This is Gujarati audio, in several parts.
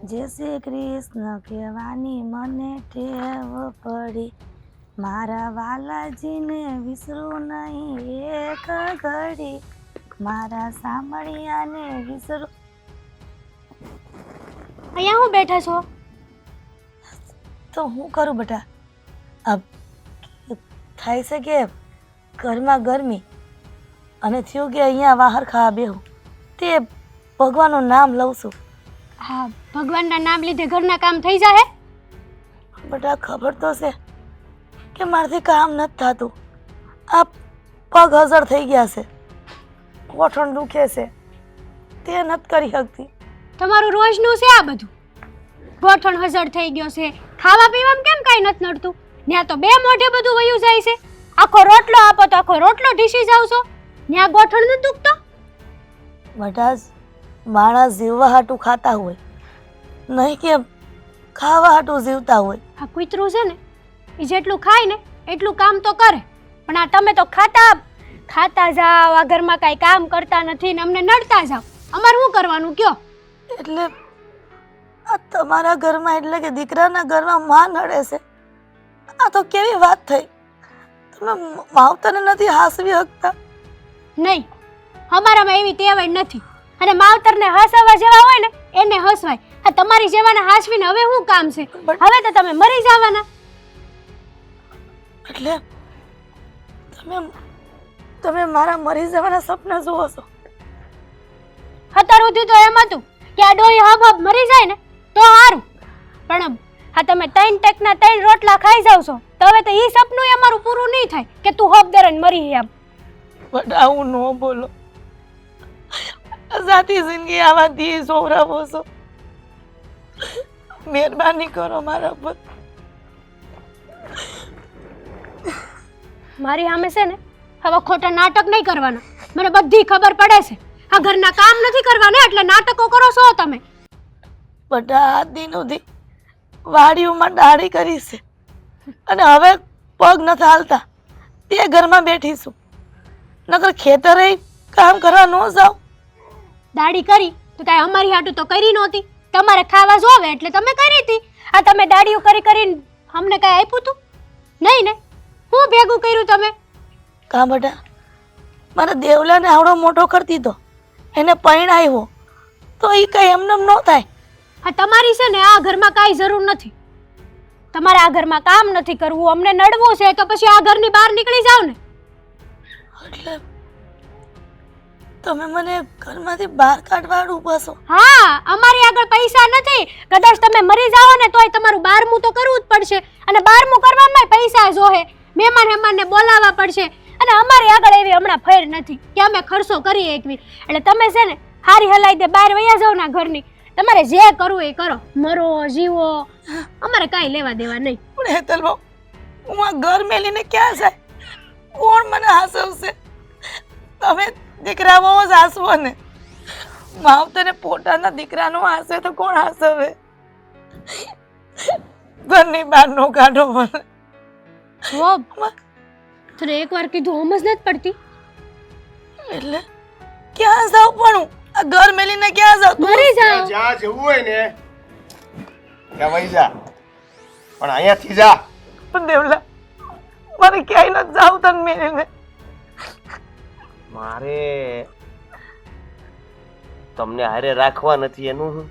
જય શ્રી કૃષ્ણ કહેવાની મને ટેવ પડી, મારા વાલાજીને વિસરું નહીં એક ઘડી, મારા સાંભળિયાને વિસરું. અહીંયા હું બેઠા છો? તો હું કરું બેટા? આ થાય છે કે ઘરમાં ગરમી અને થયું કે અહીંયા બહાર ખાવા બેહું, તે ભગવાનનું નામ લઉં છું. હા, ભગવાનના નામ લીધે ઘરના કામ થઈ જાય? બેટા ખબર તો છે કે મારાથી કામ નથી થતું. આ પગ હજર થઈ ગયા છે, ગોઠણ દુખે છે, તે નથી કરી શકતી. તમારું રોજનું છે આ બધું? ગોઠણ હજળ થઈ ગયો છે, ખાવા પીવામાં કેમ કાંઈ નથી નડતું? ત્યાં તો બે મોઢે બધું વયું જાય છે. આખો રોટલો આપો તો આખો રોટલો ઢીસી જાવ છો, ત્યાં ગોઠણ નથી દુખતો? બેટા માણસ જીવવા હાટું ખાતા હોય, નહીં કે ખાવા હાટું જીવતા હોય. આ કૂતરું છે ને, એ જેટલું ખાય ને એટલું કામ તો કરે, પણ આ તમે તો ખાતા જાઓ, આ ઘરમાં કાંઈ કામ કરતા નથી ને અમને નડતા જાઓ. અમારે શું કરવાનું કયો? એટલે આ તમારા ઘરમાં એટલે કે દીકરાના ઘરમાં માં નડે છે, આ તો કેવી વાત થઈ? તમે માવતરને નથી હાસવી શકતા? નહીં, અમારામાં એવી ટેવ જ નથી. અને માવતરને હસવા જેવા હોય ને એને હસવાય. આ તમારી જેવાને હાસવીને હવે શું કામ છે? હવે તો તમે મરી જવાના. એટલે તમે મારા મરી જવાના સપના જુઓ છો? અત્યાર સુધી તો એમ હતું કે આ ડોહી હબ મરી જાય ને તો સારું, પણ આ તમે 3 ટેકના 3 રોટલા ખાઈ જાવ છો તો હવે તો ઈ સપનું અમારું પૂરું નહીં થાય કે તું હબ દરન મરી એમ. બટ આવું ન બોલો, આઝાદી જિંદગી આવાથી સોવરાવો છો. મહેરબાની કરો મારા પર. મારી સામે છે ને હવે ખોટા નાટક નહીં કરવાના. મને બધી ખબર પડે છે આ ઘરના કામ નથી કરવાના એટલે નાટકો કરો છો તમે. બધા દિનોથી વાડીઓમાં દાઢી કરી છે અને હવે પગ નથી હાલતા, તે ઘરમાં બેઠી છું. નકર ખેતરે કામ કરવા ન જાવ. દાઢી કરી તો કાંઈ અમારી હાટું તો કરી નહોતી, તમારે ખાવા જોવે એટલે તમે કરી હતી. આ તમે દાઢીઓ કરી કરીને અમને કાંઈ આપ્યું હતું નહીં ને? હું ભેગું કર્યું તમે? કા બેટા, મારા દેવલાને આવડો મોટો કરતી તો એને પરણાવ્યો તો એ કઈ એમને ન થાય. આ તમારી છે ને આ ઘરમાં કાંઈ જરૂર નથી. તમારે આ ઘરમાં કામ નથી કરવું, અમને નડવું છે તો પછી આ ઘરની બહાર નીકળી જાવ ને. એટલે તમે મને ઘરમાંથી બહાર કાઢવાડું બસો? હા, અમારી આગળ પૈસા નથી. કદાચ તમે મરી જાઓ ને તોય તમારું 12મું તો કરવું જ પડશે, અને 12મું કરવામાં પૈસા જોહે. મહેમાનને બોલાવવા પડશે, અને અમારી આગળ એવી હમણાં ફેર નથી કે અમે ખર્ચો કરીએ એકવી. એટલે તમે છે ને હારી હલાઈ દે બહાર વયા જાવ ના ઘરની. તમારે જે કરવું એ કરો, મરો જીવો, અમારે કાંઈ લેવા દેવા નહીં. પણ હેતલ બહુ, હું આ ઘર મેલીને ક્યાં જાય? કોણ મને હાસવશે? તમે દીકરાઓ જ હાસવો ને. માવતરે પોતાના દીકરાનો હાસે તો કોણ હાસવે? ઘરની બહાર નો કાઢો મને. તને એકવાર કીધું સમજ નથી પડતી? એટલે ક્યાં જાવ પણ હું? આ ઘર મેલીને ક્યાં જાવ? મરી જાવ. જ્યાં જવું હોય ને ત્યાં વહી જા, પણ અહીંયાથી જા. પણ દેવલા, મારે ક્યાંય ન જાવ તને મેલીને. મારે તમને હારે રાખવા નથી એનું હું.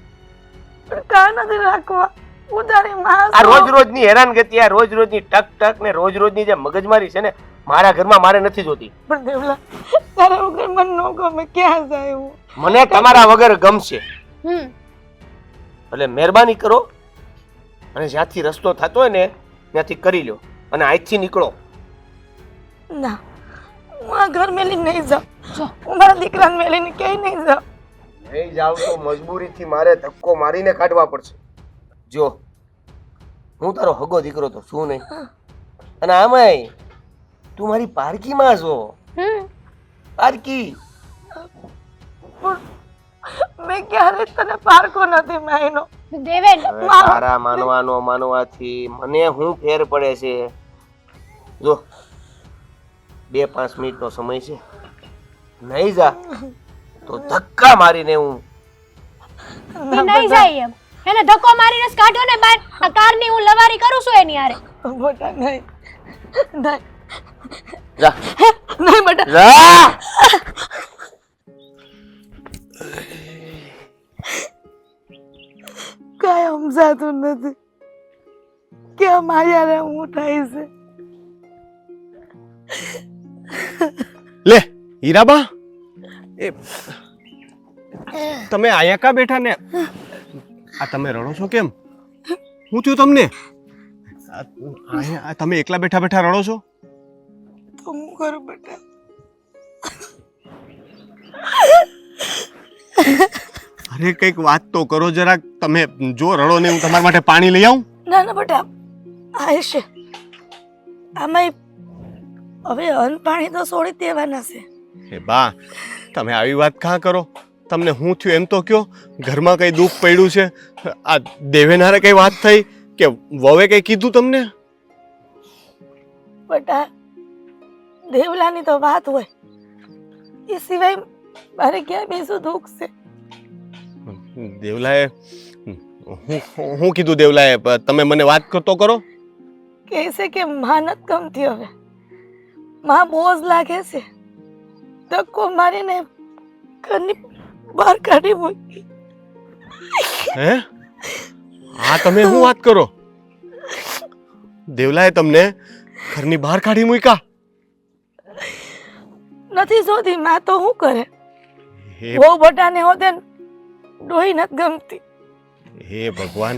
પણ કાં નથી રાખવા? ઉધારી માં આ રોજ રોજની હેરાનગતિ, આ રોજ રોજની ટક ટક ને રોજ રોજની જે મગજમારી છે ને મારા ઘરમાં મારે નથી જોતી. પણ દેવલા, તારા વગર મને ન ગમે. ક્યાં જાય હું? મને તમારા વગર ગમશે. એટલે મહેરબાની કરો અને જ્યાંથી રસ્તો થતો હોય ને ત્યાંથી કરી લો અને અહીંથી નીકળો. ના, હું આ ઘર મેલી નહીં જાઉં. હું મારા દીકરાને મેલીને ક્યાંય નહીં જાઉં. નહીં જાવ તો મજબૂરીથી મારે ધક્કો મારીને કાઢવા પડશે. જો હું તારો હગો દીકરો તો શું નહીં, અને આમાંય તું મારી પારકીમાં છો. પારકી મેં ક્યારે તને પારકો નથી માયનો. દેવેન, તારા માનવાથી મને શું ફેર પડે છે? જો 2-5 મિનિટનો સમય છે, નહીં જા તો ધક્કા મારીને હું નહીં જાય એમ એને ધક્કો મારીને જ કાઢ્યો ને બહાર. આ કારની હું લવારી કરું છું એની હારે. બેટા નહીં નહીં જા નહીં બેટા જા કાંઈ સમજાતું નથી કે અમારી યારે હું થાય છે. લે હીરાબા એ તમે અહીંયા કા બેઠા ને આ તમે રડો છો કેમ? હું થયું તમને? અહીંયા તમે એકલા બેઠા બેઠા રડો છો? તો હું કરું બેટા? અરે કંઈક વાત તો કરો જરાક. તમે જો રડો ને હું તમારા માટે પાણી લઈ આવું? ના ના બેટા આયશે આમાં હવે અન્ન પાણી તો છોડી જ દેવાના છે. એ બા તમે આવી વાત કાં કરો? તમને હું થયું એમ તો કયો. ઘરમાં કઈ દુઃખ પડ્યું છે? આ દેવેનારે કઈ વાત થઈ કે વવે કઈ કીધું તમને? બેટા દેવલાની તો વાત હોય એ સિવાય મારે ક્યાં બીજું દુઃખ છે? દેવલાએ હું કીધું? દેવલાએ તમે મને વાત કરતો કરો. કહે છે કે માં નથી ગમતી હવે, માં બોજ લાગે છે, ધક્કો મારીને ઘરની બહાર કાઢી મૂકી. હે હા તમે શું વાત કરો? દેવલાએ તમને ઘરની બહાર કાઢી મૂક્યા? નથી જોતી માં તો શું કરે? હે બહુ બટાને હોતે ડોહી નથી ગમતી. હે ભગવાન,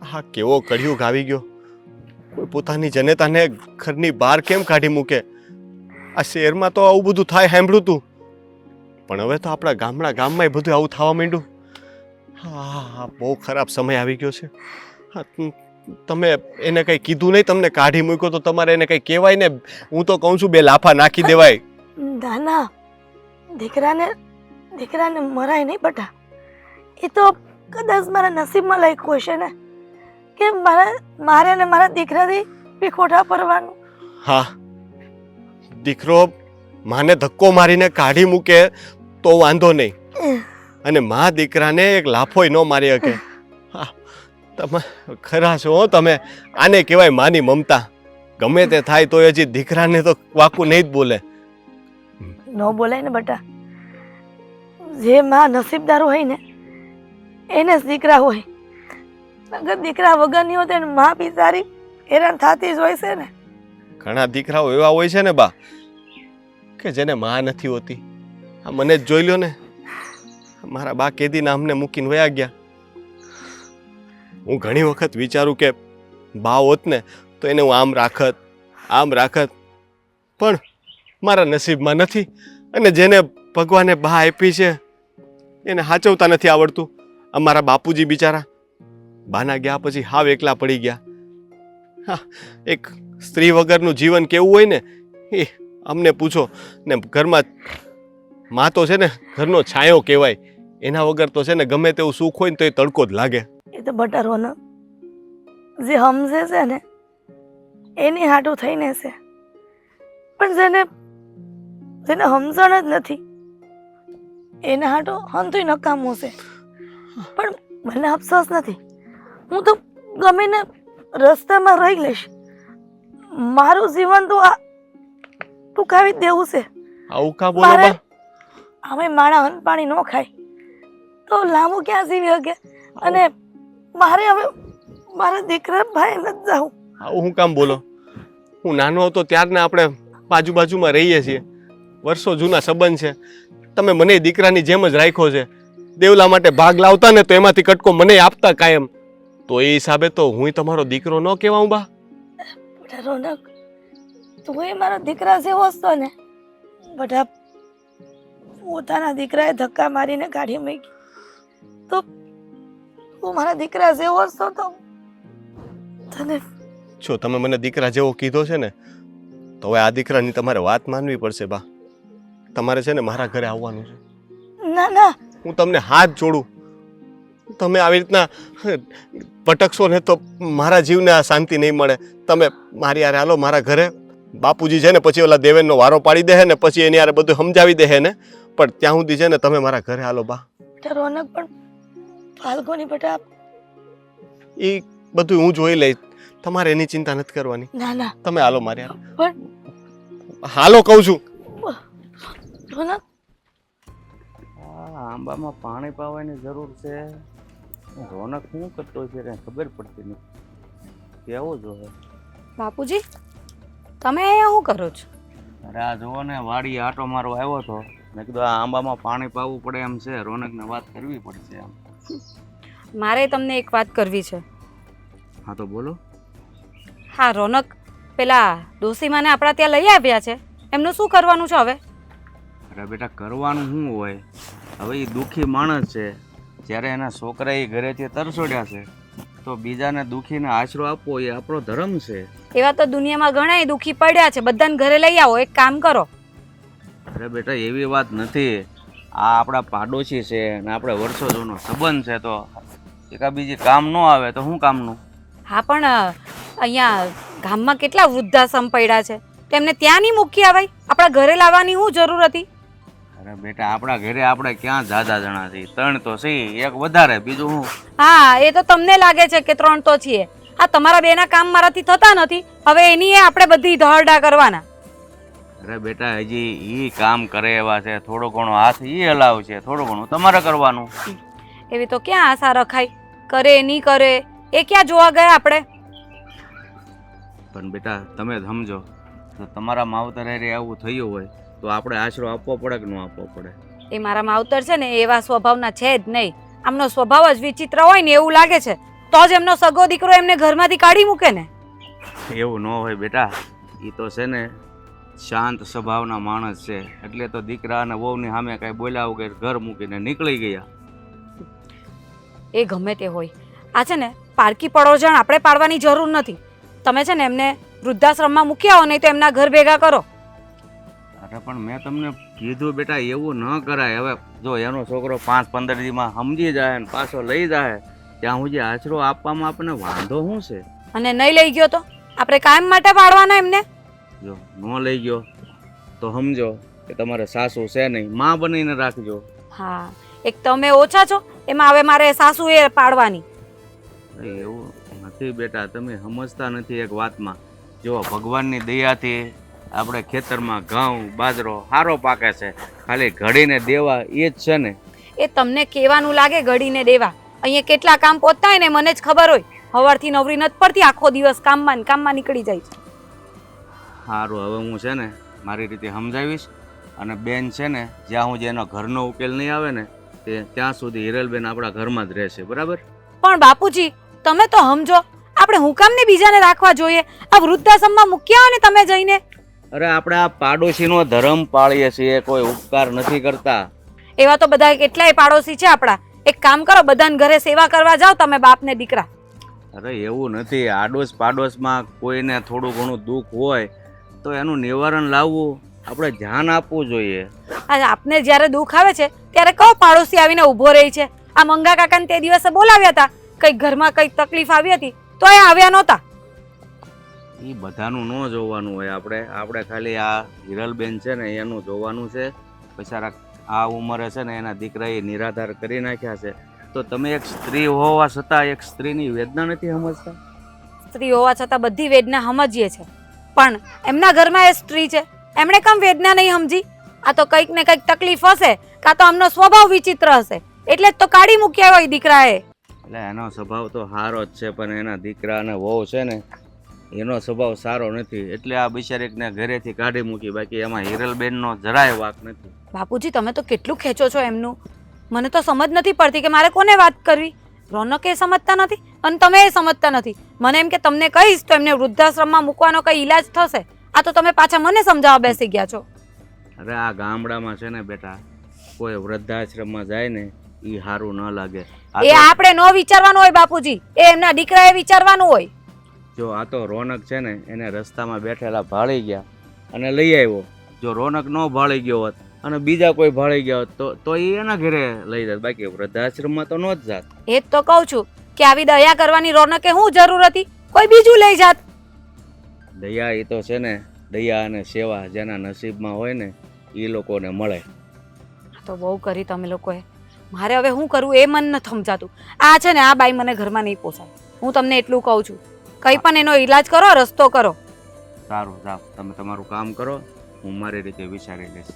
આ કેવો કળિયુગ આવી ગયો. કોઈ પોતાની જનેતાને ઘરની બહાર કેમ કાઢી મૂકે? આ શહેરમાં તો આવું બધું થાય સાંભળ્યું તું, પણ હવે તો આપણા ગામમાં બધું આવું થવા માંડ્યું. હા બહુ ખરાબ સમય આવી ગયો છે. હા તમે એને કંઈ કીધું નહીં? તમને કાઢી મૂક્યો તો તમારે એને કંઈ કહેવાય ને. હું તો કહું છું 2 લાફા નાખી દેવાય. ના ના દીકરાને મરાય નહીં બટા. એ તો કદાચ મારા નસીબમાં લખ્યું હશે ને કે મારે ને મારા દીકરાથી પીખોટા પરવાનું. હા દીકરો માને ધક્કો મારીને કાઢી મૂકે તો વાંધો નહીં, અને મા દીકરાને એક લાફોય ન મારી શકે. હા તમે ખરા છો હો. તમે આને કહેવાય માની મમતા. ગમે તે થાય તો હજી દીકરાને તો વાકું નહીં જ બોલે. ન બોલાય ને બટા. જે માં નસીબદાર હોય ને એને જ દીકરા હોય. અગર દીકરા વગરની હોત ને માં બિચારી હેરાન થતી જ હોય છે ને. ઘણા દીકરાઓ એવા હોય છે ને બા કે જેને માં નથી હોતી. આ મને જ જોઈ લ્યો ને. મારા બા કેદીના અમને મૂકીને વયા ગયા. હું ઘણી વખત વિચારું કે બા હોત ને તો એને હું આમ રાખત, પણ મારા નસીબમાં નથી. અને જેને ભગવાને બા આપી છે એને સાચવતા નથી આવડતું. અમારા બાપુજી બિચારા બાના ગયા પછી હાવ એકલા પડી ગયા. હા એક સ્ત્રી વગરનું જીવન કેવું હોય ને એ અમને પૂછો ને. ઘરમાં માં તો છે ને ઘરનો છાંયો કહેવાય. એના વગર તો છે ને ગમે તેવું સુખ હોય ને તો એ તડકો જ લાગે. એ તો બટારોનો જે સમજે છે ને એની હાટું થઈને છે, પણ જેને સમજણ જ નથી એના હાટું હંતુય નકામું છે. પણ મને અફસોસ નથી. હું તો ગમે ને રસ્તામાં રહી લઈશ. મારું જીવન તો આ ટૂંકાવી જ દેવું છે. આવું કા બોલો બા? અમે માણા અન્ન પાણી ન ખાય તો લાંબુ ક્યાં જીવી શકે? અને મારે હવે મારા દીકરા ભાઈ નથી જાવું. આવું હું કામ બોલો? હું નાનો હતો ત્યારના આપણે બાજુમાં રહીએ છીએ. વર્ષો જૂના સંબંધ છે. તમે મને દીકરાની જેમ જ રાખ્યો છે. દેવલા માટે ભાગ લાવતા ને તો એમાંથી કટકો મને આપતા કાયમ. તો એ હિસાબે તો હું તમારો દીકરો ન કહેવાઉં બા? બેટા રોનક, તું એ મારો દીકરા જેવો જ તો ને. બેટા પોતાના દીકરાએ ધક્કા મારીને કાઢી મૂકી તો તું મારા દીકરા જેવો જ તો તને. જો તમે મને દીકરા જેવો કીધો છે ને તો હવે આ દીકરાની તમારે વાત માનવી પડશે બા. તમારે છે ને મારા ઘરે આવવાનું છે. ના ના હું તમને હાથ જોડું. તમે આવી રીતના ભટકશો ને તો મારા જીવને આ શાંતિ નહીં મળે. તમે મારી યારે હાલો મારા ઘરે. બાપુજી છે ને પછી ઓલા દેવેનનો વારો પાડી દે ને પછી એની યારે બધું સમજાવી દે ને, પણ ત્યાં સુધી છે ને તમે મારા ઘરે હાલો બા. બેટા રોનક, પણ ફાલ્ગુની બેટા એ બધું હું જોઈ લઈશ. તમારે એની ચિંતા નથી કરવાની. ના ના તમે હાલો મારે હારે. પણ હાલો કહું છું. રોનક આ આંબામાં પાણી પાવાની જરૂર છે. રોનક શું કરતો છે કઈ ખબર પડતી નથી. કેવું જોઈએ? બાપુજી તમે અહીંયા શું કરો છો? અરે આ જુઓ ને, વાડી આટો મારો આવ્યો હતો. મેં કીધું આ આંબામાં પાણી પાવું પડે એમ છે, રોનકને વાત કરવી પડશે એમ. મારે તમને એક વાત કરવી છે. હા તો બોલો. હા રોનક, પેલા ડોસીમાને આપણા ત્યાં લઈ આવ્યા છે, એમનું શું કરવાનું છે હવે? અરે બેટા, કરવાનું શું હોય? હવે એ દુઃખી માણસ છે. જ્યારે એના છોકરા એ ઘરેથી તરસોડ્યા છે તો બીજાને દુઃખીને આશરો આપવો એ આપણો ધર્મ છે. એવા તો દુનિયામાં ઘણા દુઃખી પડ્યા છે, બધાને ઘરે લઈ આવો. એક કામ કરો. અરે બેટા, એવી વાત નથી. આ આપણા પાડોશી છે અને આપણે વર્ષો જૂનો સંબંધ છે, તો એકા બીજી કામ ન આવે તો શું કામનું? હા પણ અહીંયા ગામમાં કેટલા વૃદ્ધાશ્રમ પડ્યા છે, તેમને ત્યાં નહીં મૂકી આવાય? આપણા ઘરે લાવવાની શું જરૂર હતી? અરે બેટા, આપણા ઘરે આપણે ક્યાં જાજા જણા છીએ? 3 તો છીએ, એક વધારે, બીજું શું? હા એ તો તમને લાગે છે કે 3 તો છીએ. આ તમારા બેના કામ મારાથી થતા નથી, હવે એની આપણે બધી ધોરડા કરવાના. અરે બેટા, હજી ઈ કામ કરે એવા છે. થોડો ઘણો હાથ ઈ હલાવશે, થોડું ઘણું તમારે કરવાનું. એવી તો ક્યાં આશા રખાય? કરે નહીં કરે એ ક્યાં જોવા ગયા આપણે? પણ બેટા, તમે સમજો, તો તમારા માવતર હારે આવું થયું હોય તો આપણે આશરો આપવો પડે કે ન આપવો પડે? એ મારા માવતર છે ને એવા સ્વભાવના છે જ નહીં. આમનો સ્વભાવ જ વિચિત્ર હોય ને એવું લાગે છે, તો જ એમનો સગો દીકરો એમને ઘરમાંથી કાઢી મૂકે ને. એવું ન હોય બેટા, એ તો છે ને શાંત સ્વભાવના માણસ છે, એટલે તો દીકરા અને વહુની સામે કાંઈ બોલ્યા વગર ઘર મૂકીને નીકળી ગયા. એ ગમે તે હોય, આ છે ને પારકી પડોજણ આપણે પાડવાની જરૂર નથી. તમે છે ને એમને વૃદ્ધાશ્રમમાં મૂકી આવો, નહીં તો એમના ઘર ભેગા કરો. અરે પણ મેં તમને કીધું બેટા, એવું ન કરાય. હવે જો એનો છોકરો 5-15 દીમાં સમજી જાય ને પાછો લઈ જાય, ત્યાં સુધી આશરો આપવામાં આપણને વાંધો શું છે? અને નહીં લઈ ગયો તો આપણે કાયમ માટે પાડવાના એમને? જો ન લઈ ગયો તો સમજો કે તમારે સાસુ છે નહીં, માં બનીને રાખજો. હા, એક તમે ઓછા છો, એમાં હવે મારે સાસુ એ પાડવાની. એવું નથી બેટા, તમે સમજતા નથી એક વાતમાં. જો ભગવાનની દયાથી આપણે ખેતરમાં ઘઉં બાજરો સારો પાકે છે, ખાલી ઘડીને દેવા એ જ છે ને. એ તમને કહેવાનું લાગે ઘડીને દેવા. અહીંયા કેટલા કામ પોતા હોય ને મને જ ખબર હોય. સવારથી નવરી નથી પડતી, આખો દિવસ કામમાં ને કામમાં નીકળી જાય છે. સારું, હવે હું છે ને મારી રીતે સમજાવીશ, અને બેન છે ને જ્યાં સુધી એનો ઘરનો ઉકેલ નહીં આવે ને ત્યાં સુધી હિરલબેન આપણા ઘરમાં જ રહેશે, બરાબર? પણ બાપુજી તમે તો સમજો, આપણે હું કામને બીજાને રાખવા જોઈએ? આ વૃદ્ધાશ્રમમાં મૂક્યા હોય ને તમે જઈને. અરે આપણે આ પાડોશીનો ધર્મ પાળીએ છીએ, કોઈ ઉપકાર નથી કરતા. એવા તો બધા કેટલાય પાડોશી છે આપણા. એક કામ કરો, બધાને ઘરે સેવા કરવા જાઓ તમે, બાપ ને દીકરા. અરે એવું નથી. આડોશ પાડોશમાં કોઈને થોડું ઘણું દુઃખ હોય તો એનું નિવારણ લાવવું, આપણે ધ્યાન આપવું જોઈએ. આપને જ્યારે દુઃખ આવે છે ત્યારે કયો પાડોશી આવીને ઊભો રહી છે? આ મંગા કાકાને તે દિવસે બોલાવ્યા હતા, કંઈક ઘરમાં કંઈક તકલીફ આવી હતી તો એ આવ્યા નહોતા. એ બધાનું ન જોવાનું હોય. આપણે ખાલી આ હિરલબેન છે ને એનું જોવાનું છે. બિચારા આ ઉંમરે છે ને એના દીકરાએ નિરાધાર કરી નાખ્યા છે, તો તમે એક સ્ત્રી હોવા છતાં એક સ્ત્રીની વેદના નથી સમજતા? સ્ત્રી હોવા છતાં બધી વેદના સમજીએ છે, પણ એમના ઘરમાં એ સ્ત્રી છે, એમણે કેમ વેદના નહીં સમજી? આ તો કંઈક ને કંઈક તકલીફ હશે, કાં તો આમનો સ્વભાવ વિચિત્ર હશે, એટલે જ તો કાઢી મૂક્યા હોય દીકરાએ. એટલે એનો સ્વભાવ તો સારો જ છે, પણ એના દીકરા અને વહુ છે ને એનો સ્વભાવ સારો નથી, એટલે આ બિચારીને ઘરેથી કાઢી મૂકી. બાકી એમાં હિરલબેનનો જરાય વાંક નથી. બાપુજી તમે તો કેટલું ખેંચો છો એમનું, મને તો સમજ નથી પડતી કે મારે કોને વાત કરવી. રોનક એ સમજતા નથી અને તમે એ સમજતા નથી. મને એમ કે તમને કહીશ તો એમને વૃદ્ધાશ્રમમાં મૂકવાનો કઈ ઈલાજ થશે. આ તો તમે પાછા મને સમજાવવા બેસી ગયા છો. અરે આ ગામડામાં છે ને બેટા, કોઈ વૃદ્ધાશ્રમમાં જાય ને એ સારું ન લાગે. એ આપણે ન વિચારવાનું હોય બાપુજી, એ એમના દીકરાએ વિચારવાનું હોય. જો આ તો રોનક છે ને એને રસ્તામાં બેઠેલા ભાળી ગયા અને લઈ આવ્યો. જો રોનક ન ભાળી ગયો હોત અને બીજા કોઈ ભાળી ગયા હોત તો એ એના ઘરે લઈ જાત, બાકી વૃદ્ધાશ્રમમાં તો ન જ જાત. એ જ તો કહું છું કે આવી દયા કરવાની રોનકે શું જરૂર હતી? કોઈ બીજું લઈ જાત. દયા એ તો છે ને, દયા અને સેવા જેના નસીબમાં હોય ને એ લોકોને મળે. તો બહુ કરી તમે લોકોએ. મારે હવે શું કરવું એ મન નથી સમજાતું. આ છે ને આ બાઈ મને ઘરમાં નહીં પોસાય. હું તમને એટલું કહું છું. કંઈ પણ એનો ઈલાજ કરો, રસ્તો કરો. સારું જાઓ, તમે તમારું કામ કરો, હું મારી રીતે વિચારી લઈશ.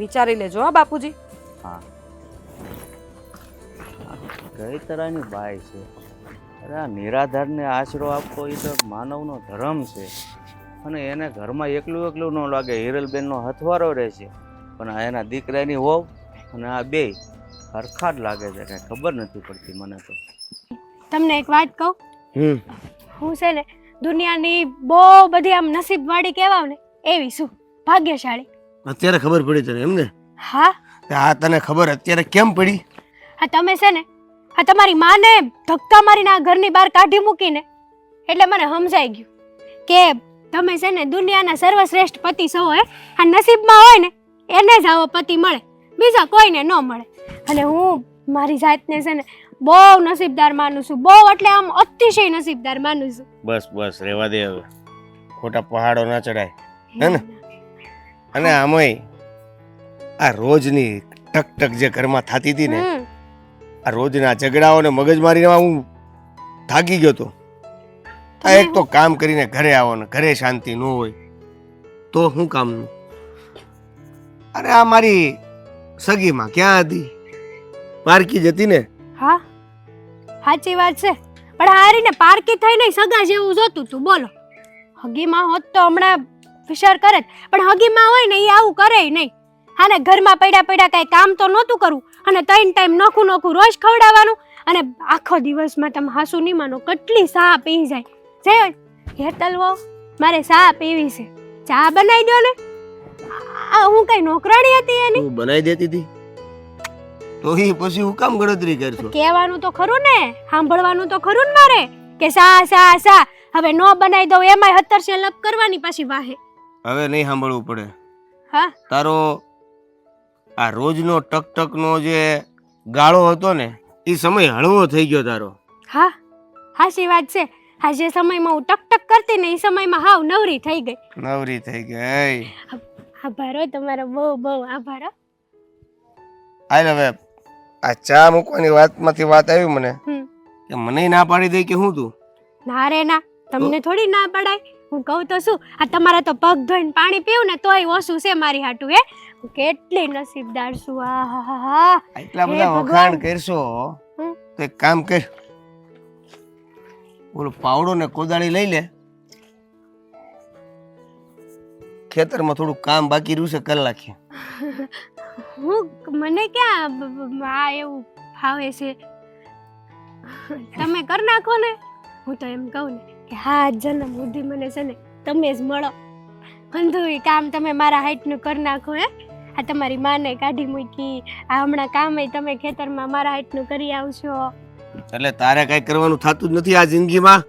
વિચારી લેજો હા બાપુજી. હા, કઈ તરહની બાઈ છે. અરે આ નિરાધારને આશરો આપવો એ તો માનવનો ધર્મ છે. અને એને ઘરમાં એકલું એકલું ન લાગે. હિરલબેનનો હથવારો રહે છે, પણ આ એના દીકરાની હોવ અને આ બે હરખા જ લાગે છે. કાંઈ ખબર નથી પડતી મને તો. તમને એક વાત કહું, હું છે ને દુનિયાની બહુ બધી આમ નસીબવાળી કહેવાવ ને એવી છું, ભાગ્યશાળી. અત્યારે ખબર પડી તને એમ ને? હા આ તને ખબર અત્યારે કેમ પડી? હા તમે છે ને આ તમારી માને ધક્કા મારીને આ ઘરની બહાર કાઢી મૂકીને એટલે મને સમજાઈ ગયું કે તમે છે ને દુનિયાના સર્વશ્રેષ્ઠ પતિ છો. હે આ નસીબમાં હોય ને એને જ આવો પતિ મળે, બીજા કોઈને ન મળે. અને હું મારી જાતને છે ને બહુ નસીબદાર માનું છું, બહુ એટલે આમ અતિશય નસીબદાર માનું છું. બસ બસ રહેવા દે હવે, ખોટા પહાડો ના ચડાય હે ને. અને આમાંય આ રોજની ટક ટક જે ઘરમાં થતી હતી ને, હમ. આ રોજના ઝઘડાઓ ને મગજમારીમાં હું થાકી ગયો તો. આ એક તો કામ કરીને ઘરે આવો ને ઘરે શાંતિ ન હોય તો શું કામનું? અરે આ મારી સગીમાં ક્યાં હતી? પારકી જ હતી ને. હા સાચી વાત છે, પણ હારીને પારકી થઈને સગા જેવું જોતું તું. બોલો, હગીમાં હોત તો હમણાં વિચાર કરે જ, પણ હગીમાં હોય ને એ આવું કરે નહીં. હાને ઘરમાં પડ્યા પડ્યા કાંઈ કામ તો નહોતું કરવું, અને 3 ટાઈમ નોખું નોખું રોજ ખવડાવવાનું, અને આખો દિવસમાં તમે હાસુ નહીં માનો કેટલી ચા પી જાય. જે હેતલવો મારે ચા પીવી છે, ચા બનાવી દો ને. આ હું કઈ નોકરાણી હતી એની? તું બનાવી દેતી હતી તો એ પછી હું કામ ગણતરી કરશો? કહેવાનું તો ખરું ને, સાંભળવાનું તો ખરું ને મારે કે સા સા સા. હવે નો બનાવી દઉં એમાંય 17 લપ કરવાની પાછી વાહે. હવે નહીં સાંભળવું પડે. હા તારો આ રોજનો ટક ટક નો જે ગાળો હતો ને એ સમય હળવો થઈ ગયો તારો. હા હાચી વાત છે. આ જે સમયમાં હું ટક ટક કરતી ને એ સમયમાં હાવ નવરી થઈ ગઈ. નવરી થઈ ગઈ. આભાર હો તમારો, બહુ બહુ આભાર હો. હાલ હવે આ ચા મૂકવાની વાતમાંથી વાત આવી મને હમ. કે મને ના પાડી દે કે હું તું? ના રે ના, તમને થોડી ના પડાય. હું કહું તો શું, આ તમારા તો પગ ધોઈને પાણી પીવું ને તોય ઓછું છે મારી હાટું. હે હું કેટલી નસીબદાર છું. આ હા હા હા. એટલા હે બધા ભગવાન. વખાણ કરશો હમ. તો એક કામ કર, ઓલો પાવડો ને કોદાળી લઈ લે, ખેતરમાં થોડું કામ બાકી રહ્યું છે કરી નાખીએ. હું મને ક્યાં આ એવું ફાવે છે, તમે કરી નાખો ને. હું તો એમ કહું ને કે હા જન્મ સુધી મને છે ને તમે જ મળો. અંધું કામ તમે મારા હાઈટનું કરી નાખો. હે આ તમારી માને કાઢી મૂકી, આ હમણાં કામે તમે ખેતરમાં મારા હાઈટનું કરી આવશો. એટલે તારે કઈ કરવાનું થતું જ નથી આ જિંદગીમાં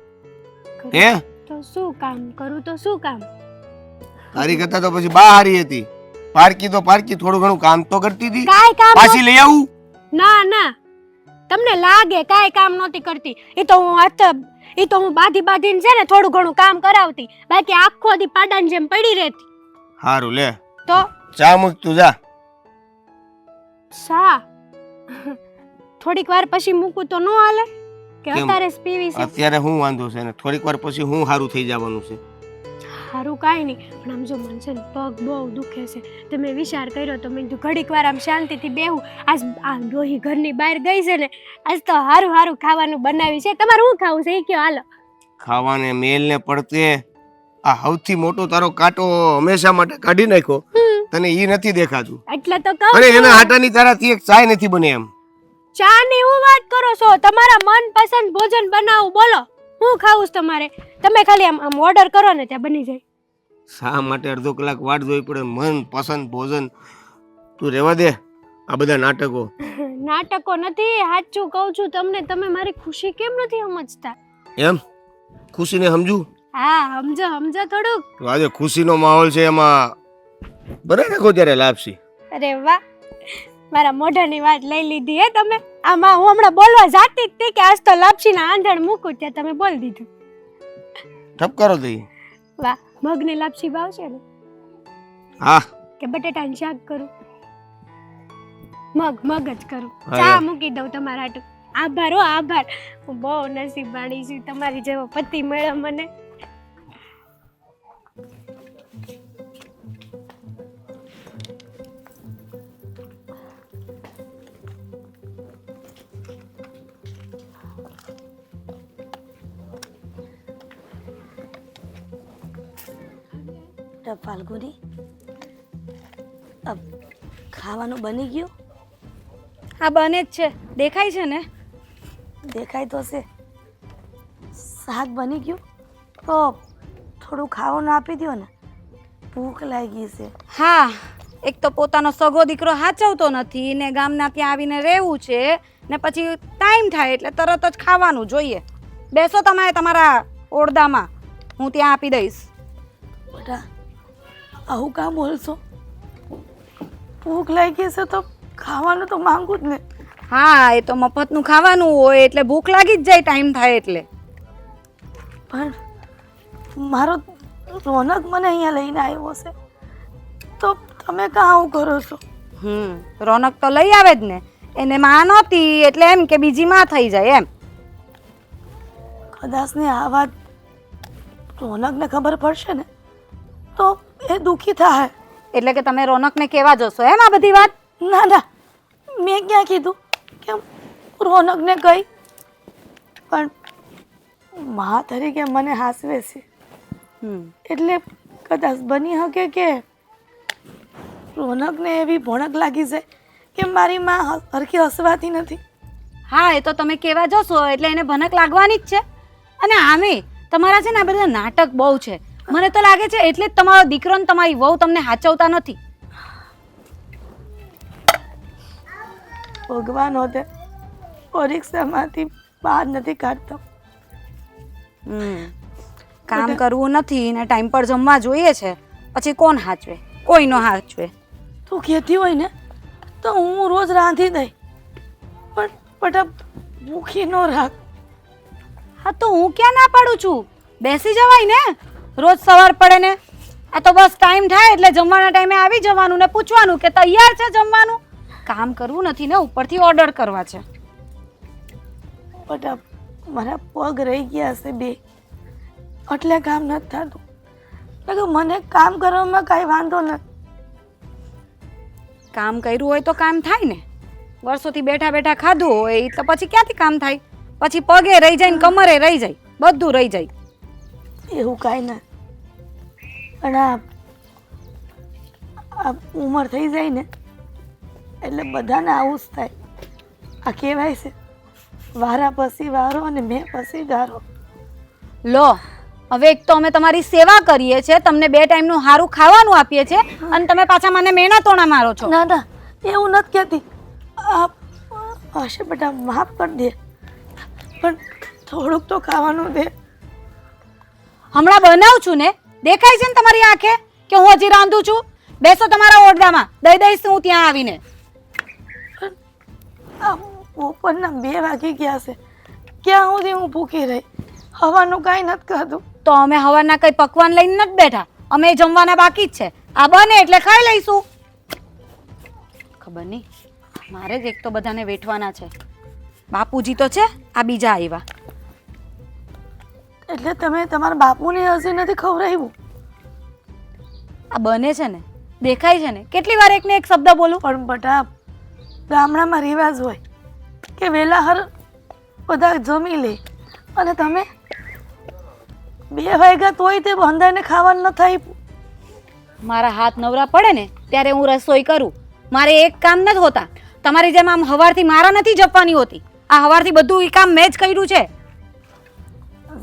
હે? તો શું કામ કરું, તો શું કામ? તારી કરતા તો પછી બા હારી હતી. પારકી તો પારકી, થોડું ઘણું કામ તો કરતી હતી. કાંઈ કામ પાછી લઈ આવું? ના ના, તમને લાગે કાંઈ કામ નહોતી કરતી. એ તો હું બાંધી બાંધીને છે ને થોડું ઘણું કામ કરાવતી, બાકી આખો દી પાડાની જેમ પડી રહેતી. હારું લે, તો ચા મૂક તું જા. સા થોડીક વાર પછી મૂકું તો ન હાલે કે કેમ? અત્યારે જ પીવી છે? અત્યારે હું વાંધો છે ને થોડીક વાર પછી હું હારું થઈ જવાનું છે. સારું કાંઈ નહીં, પણ આમ જો મન છે ને પગ બહુ દુખે છે. તો મેં વિચાર કર્યો તો મેં કીધું ઘડીક વાર આમ શાંતિથી બેહું. આજ આ ડોહી ઘરની બહાર ગઈ છે ને, આજ તો સારું સારું ખાવાનું બનાવી છે. તમારે શું ખાવું છે એ કયો હાલો. ખાવાને મેલ ને પડતે આ સૌથી મોટો તારો કાંટો હંમેશા માટે કાઢી નાખ્યો, તને ઈ નથી દેખાતું. એટલે તો કહું અરે છું. એના હાટાની તારાથી એક ચાય નથી બને એમ. ચા ની હું વાત કરો છો? તમારા મનપસંદ ભોજન બનાવું, બોલો હું ખાવું છે તમારે? તમે ખાલી આમ ઓર્ડર કરો ને ત્યાં બની જાય. શા માટે અડધો કલાક વાટ જોઈ પડે? મન પસંદ ભોજન તું રહેવા દે આ બધા નાટકો. નાટકો નથી, સાચું કહું છું તમને. તમે મારી ખુશી કેમ નથી સમજતા? એમ ખુશીને સમજુ? હા સમજો સમજો થોડુંક. તો આજે ખુશીનો માહોલ છે, એમાં બનાવી નાખો ત્યારે લાપસી. અરે વાહ, મારા મોઢાની વાત લઈ લીધી હે તમે. આમાં હું હમણાં બોલવા જાતી જ હતી કે આજ તો લાપસીના આંધણ મૂકું, ત્યાં તમે બોલી દીધું. ઠપ કરો તો ઈ. વાહ, મગની લાપસી ભાવશે ને? હા કે બટેટાનું શાક કરું? મગ જ કરું. હા, ચા યાર. મૂકી દઉં તમારા હાટુ. આભાર હો આભાર. હું બહુ નસીબવાળી છું, તમારી જેવો પતિ મળ્યો મને. ફાલ્ગુની, ખાવાનું બની ગયું? હા બને જ છે, દેખાય છે ને. દેખાય તો છે. શાક બની ગયું તો થોડું ખાવાનું આપી દો ને, ભૂખ લાગી છે. હા, એક તો પોતાનો સગો દીકરો હાચવતો નથી ને ગામના ત્યાં આવીને રહેવું છે ને પછી ટાઈમ થાય એટલે તરત જ ખાવાનું જોઈએ. બેસો તમે તમારા ઓરડામાં, હું ત્યાં આપી દઈશ. બેટા આવું કામ બોલશો? ભૂખ લાગી છે તો ખાવાનું તો માંગુ જ ને. હા, એ તો મફતનું ખાવાનું હોય એટલે ભૂખ લાગી જ જાય ટાઈમ થાય એટલે. પણ મારો રોનક મને અહીંયા લઈને આવ્યો છે તો તમે કાં આવું કરો છો? રોનક તો લઈ આવે જ ને, એને માં નહોતી એટલે એમ કે બીજી માં થઈ જાય એમ. કદાચ ને આ વાત રોનકને ખબર પડશે ને તો એ દુઃખી થાય. એટલે કે તમે રોનકને કહેવા જશો એમ આ બધી વાત? ના ના, મેં ક્યાં કીધું કે રોનકને કહી, પણ મા તરીકે મને હાસવે છે એટલે કદાચ બની શકે કે રોનકને એવી ભણક લાગી જાય કે મારી માં હરખી હસવાતી નથી. હા, એ તો તમે કહેવા જશો એટલે એને ભનક લાગવાની જ છે. અને આમે તમારા છે ને આ બધા નાટક બહુ છે. મને તો લાગે છે એટલે જ તમારો દીકરો ને તમારી વહુ તમને હાચવતા નથી. ભગવાન હોતે પરીક્ષામાંથી બહાર નથી કાઢતો. કામ કરવું નથી ને ટાઈમ પર જમવા જોઈએ છે, પછી કોણ હાચવે? કોઈ નો હાચવે. તું કહેતી હોય ને તો હું રોજ રાંધી દઈ, પણ બટા ભૂખી ન રાખ. હા તો હું ક્યાં ના પાડું છું, બેસી જવાય ને. રોજ સવાર પડે ને આ તો બસ ટાઈમ થાય એટલે જમવાના ટાઈમે આવી જવાનું ને પૂછવાનું કે તૈયાર છે જમવાનું. કામ કરવું નથી ને ઉપરથી ઓર્ડર કરવા છે. બટા મારા પગ રહી ગયા છે બે, એટલે કામ નથી થતું. એટલે મને કામ કરવામાં કાંઈ વાંધો નથી. કામ કર્યું હોય તો કામ થાય ને. વર્ષોથી બેઠા બેઠા ખાધું હોય તો પછી ક્યાંથી કામ થાય? પછી પગે રહી જાય ને કમરે રહી જાય, બધું રહી જાય. એવું કાંઈ ના, પણ આ ઉંમર થઈ જાય ને એટલે બધાને આવું જ થાય. આ કહેવાય છે વારા પછી વારો અને મેં પછી ગારો. લો હવે એક તો અમે તમારી સેવા કરીએ છીએ, તમને 2 ટાઈમનું સારું ખાવાનું આપીએ છીએ અને તમે પાછા મને મેણાતોણા મારો છો. ના ના, એવું નથી કહેતી. હશે બેટા, માફ કરી દે, પણ થોડુંક તો ખાવાનું દે. હમણાં બનાવું છું ને, દેખાય છે ને તમારી આંખે કે હું હજી રાંધું છું? બેસો તમારા ઓરડામાં, દઈ દઈશ હું ત્યાં આવીને. બપોરના 2 વાગી ગયા છે, ક્યાં સુધી હું ભૂખી રહી? હવાનું કાંઈ નથી ખાધું. તો અમે હવારના કઈ પકવાન લઈને નથી બેઠા, અમે જમવાના બાકી જ છે. આ બને એટલે ખાઈ લઈશું. ખબર નહીં, મારે જ એક તો બધાને વેઠવાના છે. બાપુજી તો છે, આ બીજા આવ્યા. એટલે તમે તમારા બાપુને હજી નથી ખવડાવ્યું? આ બને છે ને, દેખાય છે ને, કેટલી વાર એકને એક શબ્દ બોલું. પણ બટા ગામડામાં રિવાજ હોય કે વહેલા હર બધા જમી લે અને તમે 2 વાગ્યા તોય તે બંધાઈને ખાવાનું ન થાય. મારા હાથ નવરા પડે ને ત્યારે હું રસોઈ કરું. મારે એક કામ નથી હોતા. તમારી જેમ આમ હવારથી મારા નથી જપવાની હોતી. આ હવારથી બધું કામ મેં જ કર્યું છે.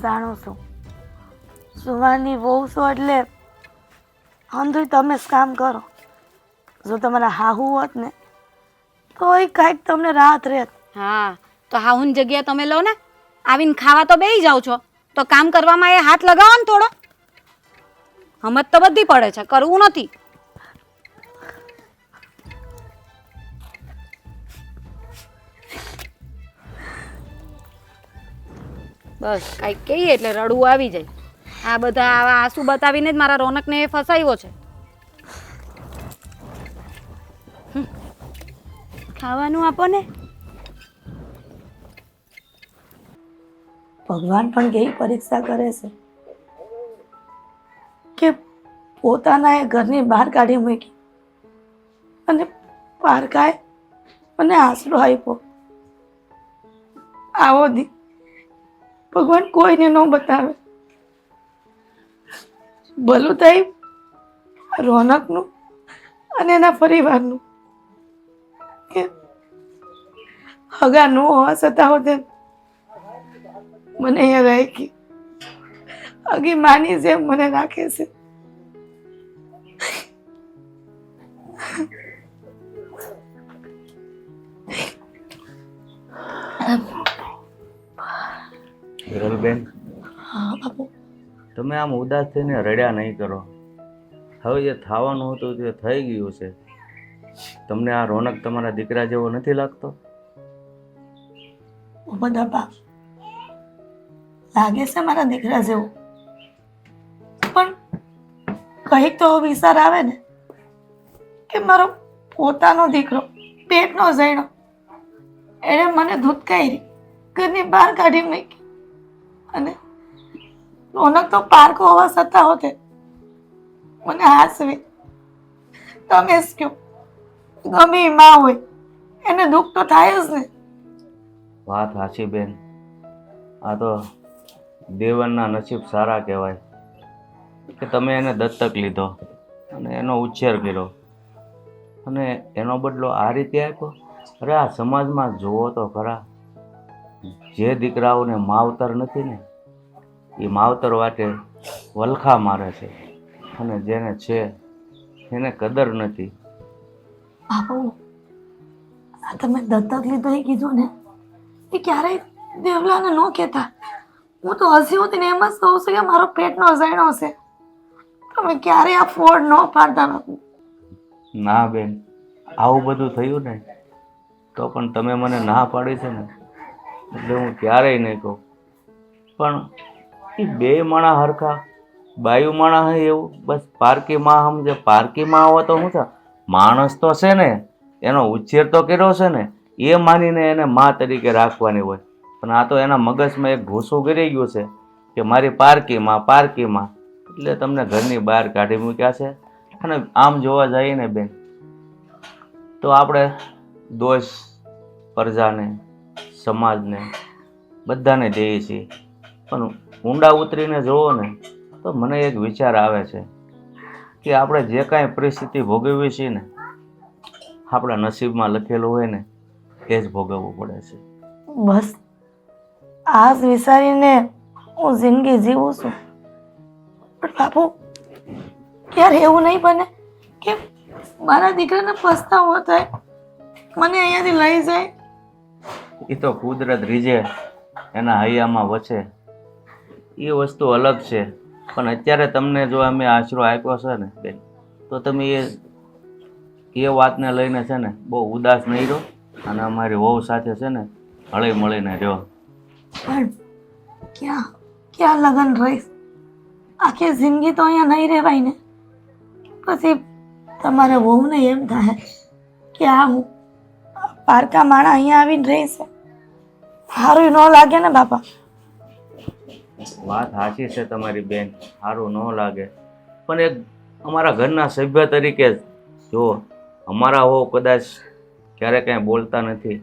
જાણું છું, સુવાની વહુ છો એટલે અંધુય તમે જ કામ કરો. જો તમારા હાહુ હોત ને તો એ કાંઈક તમને રાહત રહેત. હા, તો હાહુની જગ્યા તમે લો ને. આવીને ખાવા તો બેસી જાઓ છો, તો કામ કરવામાં એ હાથ લગાવો ને થોડો. સમજ તો બધી પડે છે, કરવું નથી. બસ કાંઈક કહીએ એટલે રડવું આવી જાય. આ બધા આવા આંસુ બતાવીને જ મારા રોનકને ફસાવ્યો છે. ખાવાનું આપો ને. ભગવાન પણ કેવી પરીક્ષા કરે છે કે પોતાના એ ઘરની બહાર કાઢી મૂકી અને પારકાએ મને આશરો આપ્યો. આવો દી ભગવાન કોઈને ન બતાવે. ભલું થાય રોનકનું અને એના પરિવારનું કે હગા ન હોવા છતાં હોતે મને અહીંયા રાખી હગી માની જેમ મને રાખે છે. હિરલબેન, હા બાપુ. તમે આમ ઉદાસ થઈને રડ્યા નહીં કરો. હવે જે થવાનું હતું તે થઈ ગયું છે. તમને આ રોનક તમારા દીકરા જેવો નથી લાગતો? બધા બાપ લાગે છે મારા દીકરા જેવું, પણ કંઈક તો વિચાર આવે ને કે મારો પોતાનો દીકરો પેટનો જઈનો એણે મને ધૂતકાઈ ઘરની બહાર કાઢી મૂકી અને રોનક તો પારકો હોવા છતાં હોતે મને હાસવી. તમે જ કહો, ગમે એ માં હોય એને દુઃખ તો થાય જ ને. વાત સાચી બેન. આ તો દેવનના નસીબ સારા કહેવાય કે તમે એને દત્તક લીધો અને એનો ઉછેર કર્યો અને એનો બદલો આ રીતે આપ્યો. અરે આ સમાજમાં જુઓ તો ખરા, જે દીકરાઓને માવતર નથી ને એ માવતર વાટે વલખા મારે છે અને જેને છે એને કદર નથી. બાપુ આ તમે દત્તક લીધો એ કીધું ને એ ક્યારેય દેવલાને ન કહેતા. હું તો હસી હતી ને એમ જ કહું છું કે મારો પેટનો ઝાયણો છે. તમે ક્યારેય આ ફોડ ન પાડતા નથી. ના બેન, આવું બધું થયું ને તો પણ તમે મને ના પાડી છે ને એટલે હું ક્યારેય નહીં કહું. પણ એ બે માણા હરખા, બાયુ માણા હોય એવું બસ પારકી માં સમજે. પારકી માં આવો તો શું છે, માણસ તો છે ને એનો ઉછેર તો કર્યો છે ને એ માનીને એને માં તરીકે રાખવાની હોય. પણ આ તો એના મગજમાં એક ઘૂસું કરી ગયું છે કે મારી પારકી માં એટલે તમને ઘરની બહાર કાઢી મૂક્યા છે. અને આમ જોવા જઈએ ને બેન તો આપણે દોષ પ્રજાને, સમાજને, બધાને દઈએ છીએ. પણ ઊંડા ઉતરીને જોવો ને તો મને એક વિચાર આવે છે કે આપણે જે કાંઈ પરિસ્થિતિ ભોગવીએ છીએ ને આપણા નસીબમાં લખેલું હોય ને એ જ ભોગવવું પડે છે. બસ આ જ વિચારીને હું જિંદગી જીવું છું. પણ બાપુ ક્યારે એવું નહીં બને કે મારા દીકરાને પસ્તાવો થાય, મને અહીંયાથી લઈ જાય. એ તો કુદરત રીજે એના હૈયામાં વસે એ વસ્તુ અલગ છે. પણ અત્યારે તમને જો અમે આશરો આપ્યો છે ને બેન તો તમે એ વાતને લઈને છે ને બહુ ઉદાસ નહીં રહો અને અમારી વહુ સાથે છે ને હળી મળીને રહો. પણ ક્યાં ક્યાં લગન રહીશ? આખી જિંદગી તો અહીંયા નહીં રહેવાય ને. પછી તમારે વહુને એમ થાય કે આ હું પારકા માણા અહીંયા આવીને રહીશ, સારું ન લાગે ને બાપા. વાત સાચી છે તમારી બેન, સારું ન લાગે. પણ એક અમારા ઘરના સભ્ય તરીકે જો અમારા હો કદાચ ક્યારે કાંઈ બોલતા નથી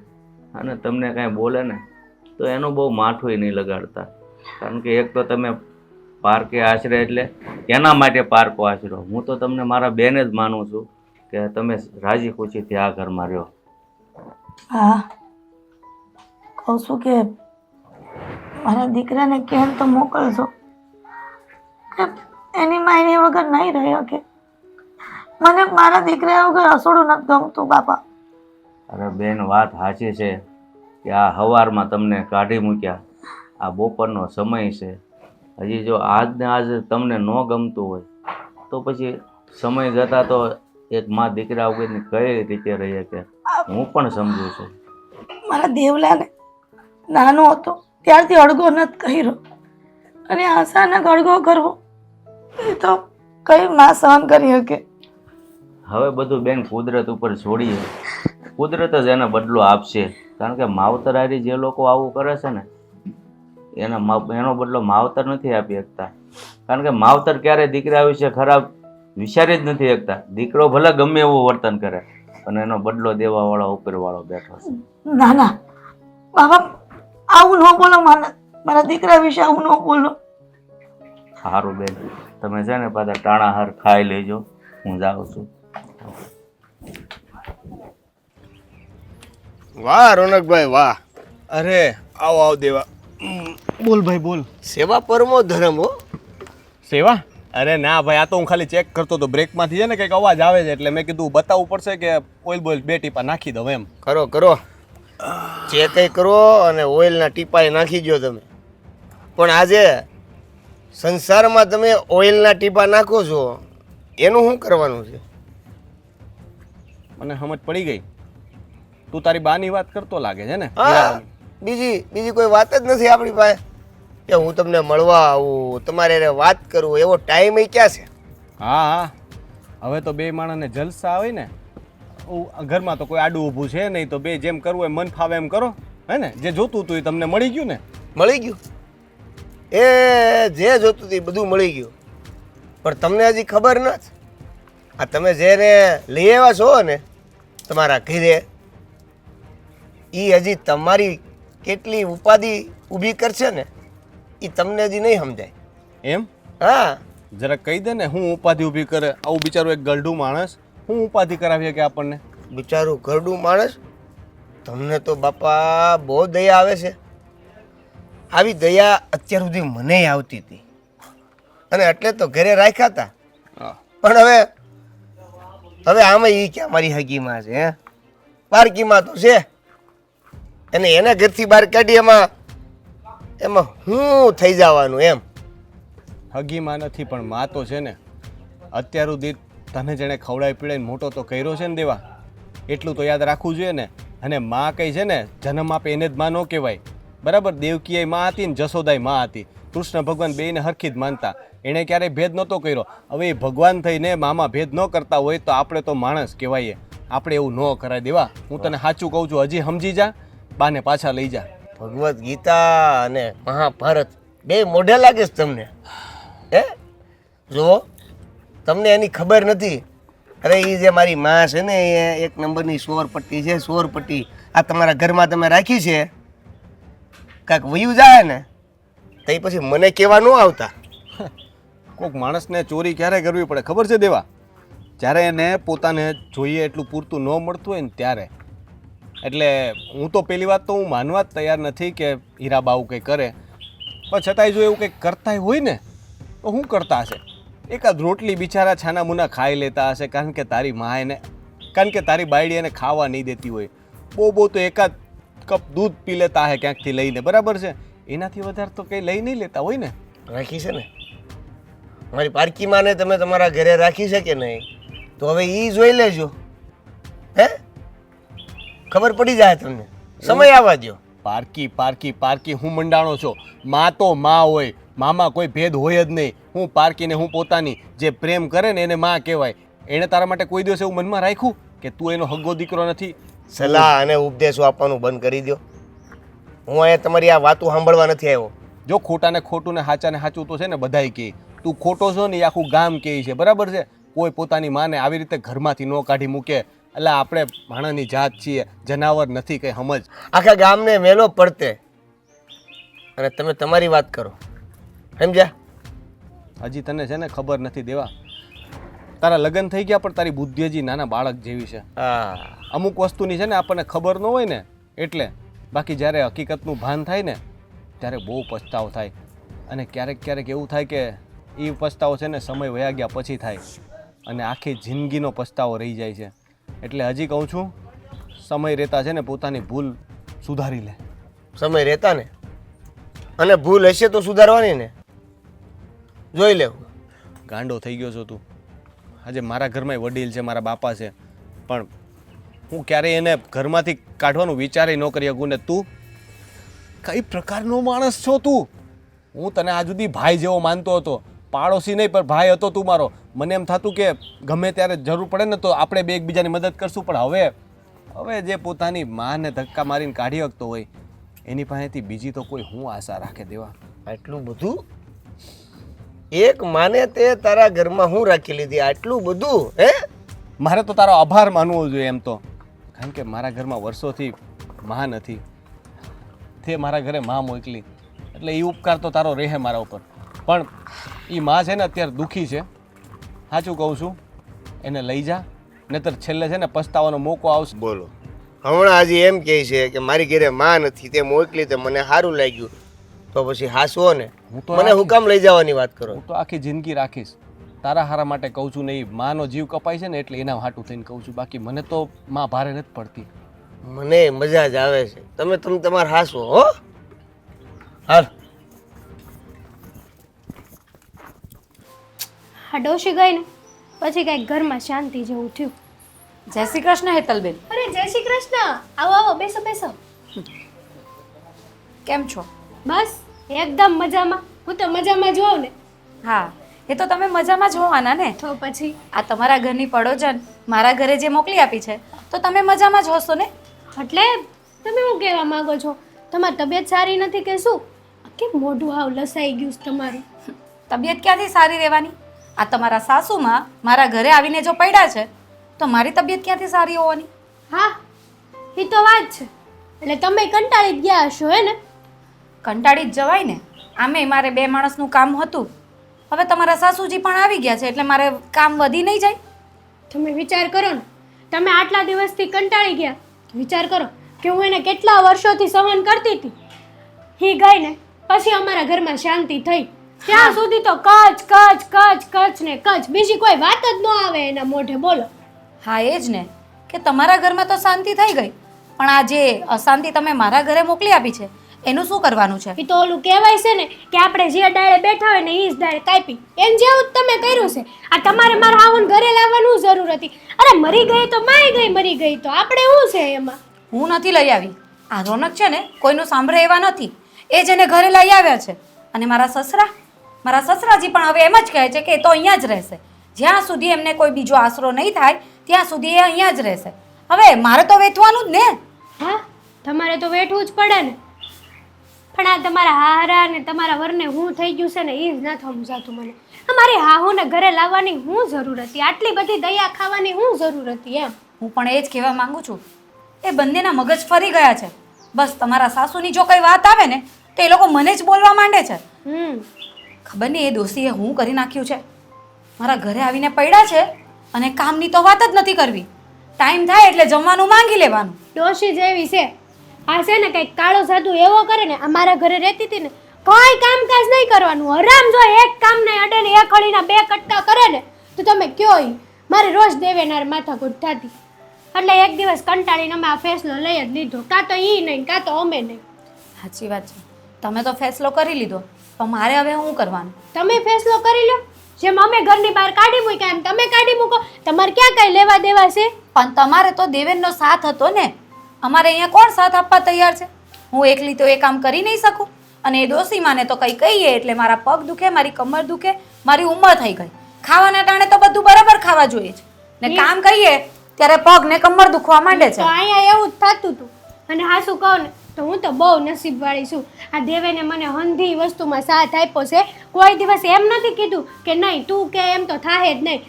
અને તમને કાંઈ બોલે ને તો એનું બહુ માઠું નહીં લગાડતા. કારણ કે એક તો તમે પારકે આશરે એટલે એના માટે પારકો આશરો. હું તો તમને મારા બેન જ માનું છું કે તમે રાજી ખુશીથી આ ઘરમાં રહ્યો. હા, કહું છું કે મારા દીકરાને કેમ તો મોકલજો કે એની માં એની વગર નહીં રહ્યો. કે મને મારા દીકરા વગર રસોડું નથી ગમતું બાપા. અરે બેન, વાત સાચી છે કે આ સવારમાં તમને કાઢી મૂક્યા, આ બપોરનો સમય છે. હજી જો આજને આજ તમને ન ગમતું હોય તો પછી સમય જતા તો એક માં દીકરા વગરની કઈ રીતે રહીએ કે હું પણ સમજુ છું. મારા દેવલાને નાનો હતો ત્યારથી અડગો નથી કર્યો અને અચાનક અડગો કરવો એ તો કઈ માં સહન કરી શકે. હવે બધું બેન કુદરત ઉપર છોડીએ, કુદરત જ એને બદલો આપશે. કારણ કે માવતરારી જે લોકો આવું કરે છે ને એનો બદલો માવતર નથી આપી શકતા. કારણ કે માવતર ક્યારે દીકરા વિશે ખરાબ વિચારી જ નથી શકતા. દીકરો ભલે ગમે એવું વર્તન કરે પણ એનો બદલો દેવા વાળો ઉપરવાળો બેઠો છે. ના ના બાબા, આવું ન બોલો, મારા દીકરા વિશે આવું ન બોલો. સારું બેન, તમે છે ને પાછા ટાણાહાર ખાઈ લેજો, હું જાઉં છું. વાહ રોનકભાઈ વાહ. અરે આવો આવો દેવા. બોલ ભાઈ બોલ. સેવા પરમો ધર્મ હો. સેવા? અરે ના ભાઈ, આ તો હું ખાલી ચેક કરતો હતો. બ્રેકમાંથી છે ને કંઈક અવાજ આવે છે એટલે મેં કીધું બતાવવું પડશે કે ઓઇલ બોઇલ 2 ટીપા નાખી દઉં એમ. કરો કરો, જે કંઈ કરો અને ઓઇલના ટીપાએ નાખી દો તમે. પણ આજે સંસારમાં તમે ઓઇલના ટીપા નાખો છો એનું શું કરવાનું છે? મને સમજ પડી ગઈ. તું તારી બાની વાત કરતો લાગે છે ને? હા, બીજી કોઈ વાત જ નથી આપણી પાસે કે હું તમને મળવા આવું, તમારે એને વાત કરું, એવો ટાઈમ ક્યાં છે? હા હા, હવે તો બે માણસને જલસા આવે ને. ઘરમાં તો કોઈ આડું ઊભું છે નહીં, તો બે જેમ કરવું હોય મન ફાવે એમ કરો. હે ને? જે જોતું હતું એ તમને મળી ગયું ને? મળી ગયું, એ જે જોતું હતું એ બધું મળી ગયું. પણ તમને હજી ખબર નથી. આ તમે જેને લઈ આવ્યા છો ને તમારા ઘરે, એ હજી તમારી કેટલી ઉપાધિ ઊભી કરશે ને એ તમને હજી નહીં સમજાય. એમ? હા, જરા કહી દે ને, હું ઉપાધિ ઊભી કરે? આવું બિચારું એક ગરડું માણસ હું ઉપાધિ કરાવીએ કે આપણને? બિચારું ઘરડું માણસ. તમને તો બાપા બહુ દયા આવે છે. આવી દયા અત્યાર સુધી મને આવતી હતી અને એટલે તો ઘરે રાખ્યા હતા. પણ હવે આમાં એ ક્યાં મારી હગીમાં છે? હે, પારકીમાં તો છે. અને એના ઘરથી બહાર કાઢી એમાં હું થઈ જવાનું એમ? હગીમાં નથી પણ માં તો છે ને. અત્યાર સુધી તને જેણે ખવડાવી પીડાઈને મોટો તો કર્યો છે ને દેવા, એટલું તો યાદ રાખવું જોઈએ ને. અને માં કઈ છે ને જન્મ આપે એને જ માં ન કહેવાય. બરાબર? દેવકીએ માં હતી ને જશોદાય માં હતી. કૃષ્ણ ભગવાન બેયને હરખી જ માનતા. એણે ક્યારેય ભેદ નહોતો કર્યો. હવે એ ભગવાન થઈને મામા ભેદ ન કરતા હોય તો આપણે તો માણસ કહેવાય. આપણે એવું ન કરાય દેવા. હું તને સાચું કહું છું, હજી સમજી જા, બાને પાછા લઈ જા. ભગવદ્ ગીતા અને મહાભારત બે મોઢે લાગે છે તમને? હે, જો તમને એની ખબર નથી. અરે એ જે મારી માં છે ને એ એક નંબરની સોરપટ્ટી છે, સોરપટ્ટી. આ તમારા ઘરમાં તમે રાખી છે, કાંઈક વયું જાય ને તો એ પછી મને કહેવા ન આવતા. કોઈક માણસને ચોરી ક્યારે કરવી પડે ખબર છે દેવા? જ્યારે એને પોતાને જોઈએ એટલું પૂરતું ન મળતું હોય ને ત્યારે. એટલે હું તો પહેલી વાત તો હું માનવા જ તૈયાર નથી કે હીરાબા આવું કંઈ કરે. પણ છતાંય જો એવું કંઈક કરતા હોય ને તો શું કરતા હશે? એકાદ રોટલી બિચારા છાના મુના ખાઈ લેતા હશે કારણ કે તારી બાયડી એને ખાવા નહીં દેતી હોય. બહુ તો એકાદ કપ દૂધ પી લેતા હશે ક્યાંકથી લઈને. બરાબર છે? એનાથી વધારે તો કંઈ લઈ નહીં લેતા હોય ને. રાખી છે ને મારી પારકીમાં ને તમે તમારા ઘરે રાખી છે કે નહીં? તો હવે એ જોઈ લેજો. હે, ખબર પડી જાય તમને. સમય આવવા દો. પારકી પારકી પારકી હું મંડાણો છો? માં તો માં હોય, મામાં કોઈ ભેદ હોય જ નહીં. હું પારકીને હું પોતાની. જે પ્રેમ કરે ને એને માં કહેવાય. એણે તારા માટે કોઈ દિવસ એવું મનમાં રાખ્યું કે તું એનો હગ્ગો દીકરો નથી? સલાહ અને ઉપદેશો આપવાનું બંધ કરી દો. હું અહીંયા તમારી આ વાતો સાંભળવા નથી આવ્યો. જો ખોટાને ખોટું ને સાચાને સાચું તો છે ને બધાય કહે. તું ખોટો છો ને એ આખું ગામ કહે છે. બરાબર છે? કોઈ પોતાની માને આવી રીતે ઘરમાંથી ન કાઢી મૂકે. એટલે આપણે માણસની જાત છીએ, જનાવર નથી. કંઈ સમજ. આખા ગામને મેલો પડતે અને તમે તમારી વાત કરો. સમજ્યા? હજી તને છે ને ખબર નથી દેવા. તારા લગ્ન થઈ ગયા પણ તારી બુદ્ધિ હજી નાના બાળક જેવી છે. હા, અમુક વસ્તુની છે ને આપણને ખબર ન હોય ને એટલે. બાકી જ્યારે હકીકતનું ભાન થાય ને ત્યારે બહુ પછતાવો થાય. અને ક્યારેક એવું થાય કે એ પછતાવો છે ને સમય વયા ગયા પછી થાય અને આખી જિંદગીનો પછતાવો રહી જાય છે. એટલે હજી કહું છું, સમય રહેતા છે ને પોતાની ભૂલ સુધારી લે. સમય રહેતા ને અને ભૂલ હશે તો સુધારવાની ને. જોઈ લેવું. ગાંડો થઈ ગયો છો તું. આજે મારા ઘરમાં વડીલ છે, મારા બાપા છે, પણ હું ક્યારેય એને ઘરમાંથી કાઢવાનું વિચારે ન કરી શકું. ને તું કઈ પ્રકારનો માણસ છો તું? હું તને આજ સુધી ભાઈ જેવો માનતો હતો. પાડોશી નહીં પણ ભાઈ હતો તું મારો. મને એમ થતું કે ગમે ત્યારે જરૂર પડે ને તો આપણે બે એકબીજાની મદદ કરશું. પણ હવે જે પોતાની માને ધક્કા મારીને કાઢી શકતો હોય એની પાસેથી બીજી તો કોઈ હું આશા રાખે દેવા. આટલું બધું એક માને તે તારા ઘરમાં હું રાખી લીધી આટલું બધું હે? મારે તો તારો આભાર માનવો જોઈએ એમ તો, કારણ કે મારા ઘરમાં વર્ષોથી માં નથી, તે મારા ઘરે માં મોકલી, એટલે એ ઉપકાર તો તારો રહે મારા ઉપર. પણ એ માં છે ને અત્યારે દુઃખી છે, સાચું કહું છું. એને લઈ જા, નહીતર છેલ્લે છે ને પસ્તાવાનો મોકો આવશે. બોલો હમણાં હજી એમ કહે છે કે મારી ઘરે માં નથી, તે મોકલી તે મને સારું લાગ્યું, તો પછી હાસવો ને હું તો મને હું કામ લઈ જવાની વાત કરો? હું તો આખી જિંદગી રાખીશ, તારા હારા માટે કહું છું. નહીં, માનો જીવ કપાય છે ને એટલે એના હાટું થઈને કહું છું, બાકી મને તો માં ભારે નથી પડતી. મને મજા જ આવે છે, તમે તમારે હાસવો હો. હાલ આ ડોશી ગઈ ને પછી કંઈક ઘરમાં શાંતિ જેવું થયું. જય શ્રી કૃષ્ણ હેતલબેન. અરે જય શ્રી કૃષ્ણ. આવો આવો, બેસો બેસો. કેમ છો? બસ એકદમ મજામાં. હું તો મજામાં જ હોઉં ને. હા, એ તો તમે મજામાં જ હોવાના ને. તો પછી આ તમારા ઘરની પડોજન મારા ઘરે જે મોકલી આપી છે તો તમે મજામાં જ હશો ને. એટલે તમે શું કહેવા માંગો છો? તમારી તબિયત સારી નથી કે શું? કેમ મોઢું હાવ લસાઈ ગયું છે તમારું? તબિયત ક્યાંથી સારી રહેવાની? આ તમારા સાસુમાં મારા ઘરે આવીને જો પડ્યા છે તો મારી તબિયત ક્યાંથી સારી હોવાની? હા, એ તો વાત છે. એટલે તમે કંટાળી જ ગયા હશો હે ને? કંટાળી જ જવાય ને. આમે મારે 2 માણસનું કામ હતું, હવે તમારા સાસુજી પણ આવી ગયા છે એટલે મારે કામ વધી નહીં જાય. તમે વિચાર કરો ને, તમે આટલા દિવસથી કંટાળી ગયા. વિચાર કરો કે હું એને કેટલા વર્ષોથી સહન કરતી હતી. હી ગઈ ને પછી અમારા ઘરમાં શાંતિ થઈ. ત્યાં સુધી તો કચ કચ કચ કચ ને કચ, બીજી કોઈ વાત જ ન આવે એના મોઢે. બોલો. હા એ જ ને, કે તમારા ઘરમાં તો શાંતિ થઈ ગઈ, પણ આ જે અશાંતિ તમે મારા ઘરે મોકલી આપી છે એનું શું કરવાનું છે? એ તો ઓલું કહેવાય છે ને કે આપણે જે ડાળે બેઠા હોય ને એ જ ડાળે કાપી, એમ જેવું જ તમે કર્યું છે. આ તમારે મારા હાવન ઘરે લાવવાનું જરૂર હતી? અરે મરી ગઈ તો માય ગઈ, મરી ગઈ તો આપણે શું છે એમાં? હું નથી લઈ આવી. આ રોનક છે ને કોઈનું સાંભળે એવા નથી, એ જ એને ઘરે લઈ આવ્યા છે. અને મારા સસરાજી પણ હવે એમ જ કહે છે કે એ તો અહીંયા જ રહેશે. જ્યાં સુધી એમને કોઈ બીજો આશરો નહીં થાય ત્યાં સુધી એ અહીંયા જ રહેશે. હવે મારે તો વેઠવાનું જ ને. હા, તમારે તો વેઠવું જ પડે ને. પણ આ તમારા હારા ને તમારા વરને હું થઈ ગયું છે ને એ જ નથી સમજાતું મને. અમારી હાહુને ઘરે લાવવાની હું જરૂર હતી? આટલી બધી દયા ખાવાની હું જરૂર હતી? એમ હું પણ એ જ કહેવા માંગુ છું, એ બંનેના મગજ ફરી ગયા છે. બસ તમારા સાસુની જો કઈ વાત આવે ને તો એ લોકો મને જ બોલવા માંડે છે. ખબર નહીં એ દોષીએ હું કરી નાખ્યું છે. મારા ઘરે આવીને પડ્યા છે અને કામની તો વાત જ નથી કરવી. ટાઈમ થાય એટલે જમવાનું માંગી લેવાનું. ડોશી જેવી છે. આ છે ને કંઈક કાળો જાદુ એવો કરે ને, અમારા ઘરે રહેતી હતી ને કોઈ કામકાજ નહીં કરવાનું. હરામ જો એક કામ નહીં અડે ને એક હળીના 2 કટકા કરે ને તો તમે કયો ઈ મારે રોજ દેવેનાર માથાકૂટ થતી. એટલે એક દિવસ કંટાળીને અમે આ ફેસલો લઈ જ લીધો. કાં તો ઈ નહીં કાં તો અમે નહીં. સાચી વાત છે, તમે તો ફેસલો કરી લીધો, પણ મારે હવે શું કરવાનું? તમે ફેસલો કરી લો. જેમ અમે ઘરની બહાર કાઢી મૂક્યા એમ તમે કાઢી મૂકો. તમારે ક્યાં કાંઈ લેવા દેવા છે? પણ તમારે તો દેવેનનો સાથ હતો ને. અમારે અહીંયા કોણ સાથ આપવા તૈયાર છે? હું એકલી તો એ કામ કરી નહીં શકું. અને એ ડોસી માને તો કંઈ કહીએ એટલે મારા પગ દુખે, મારી કમર દુખે, મારી ઉંમર થઈ ગઈ. ખાવાના ટાણે તો બધું બરાબર ખાવા જોઈએ છે ને કામ કરીએ ત્યારે પગ ને કમર દુખવા માંડે છે. તો અહીંયા એવું જ થતું હતું. અને હા શું કહું ને તો હું તો બહુ નસીબવાળી છું. આ દેવેને મને હંધી વસ્તુમાં સાથ આપ્યો છે. કોઈ દિવસ એમ નથી કીધું કે નહીં તું કે એમ તો થાય જ નહીં.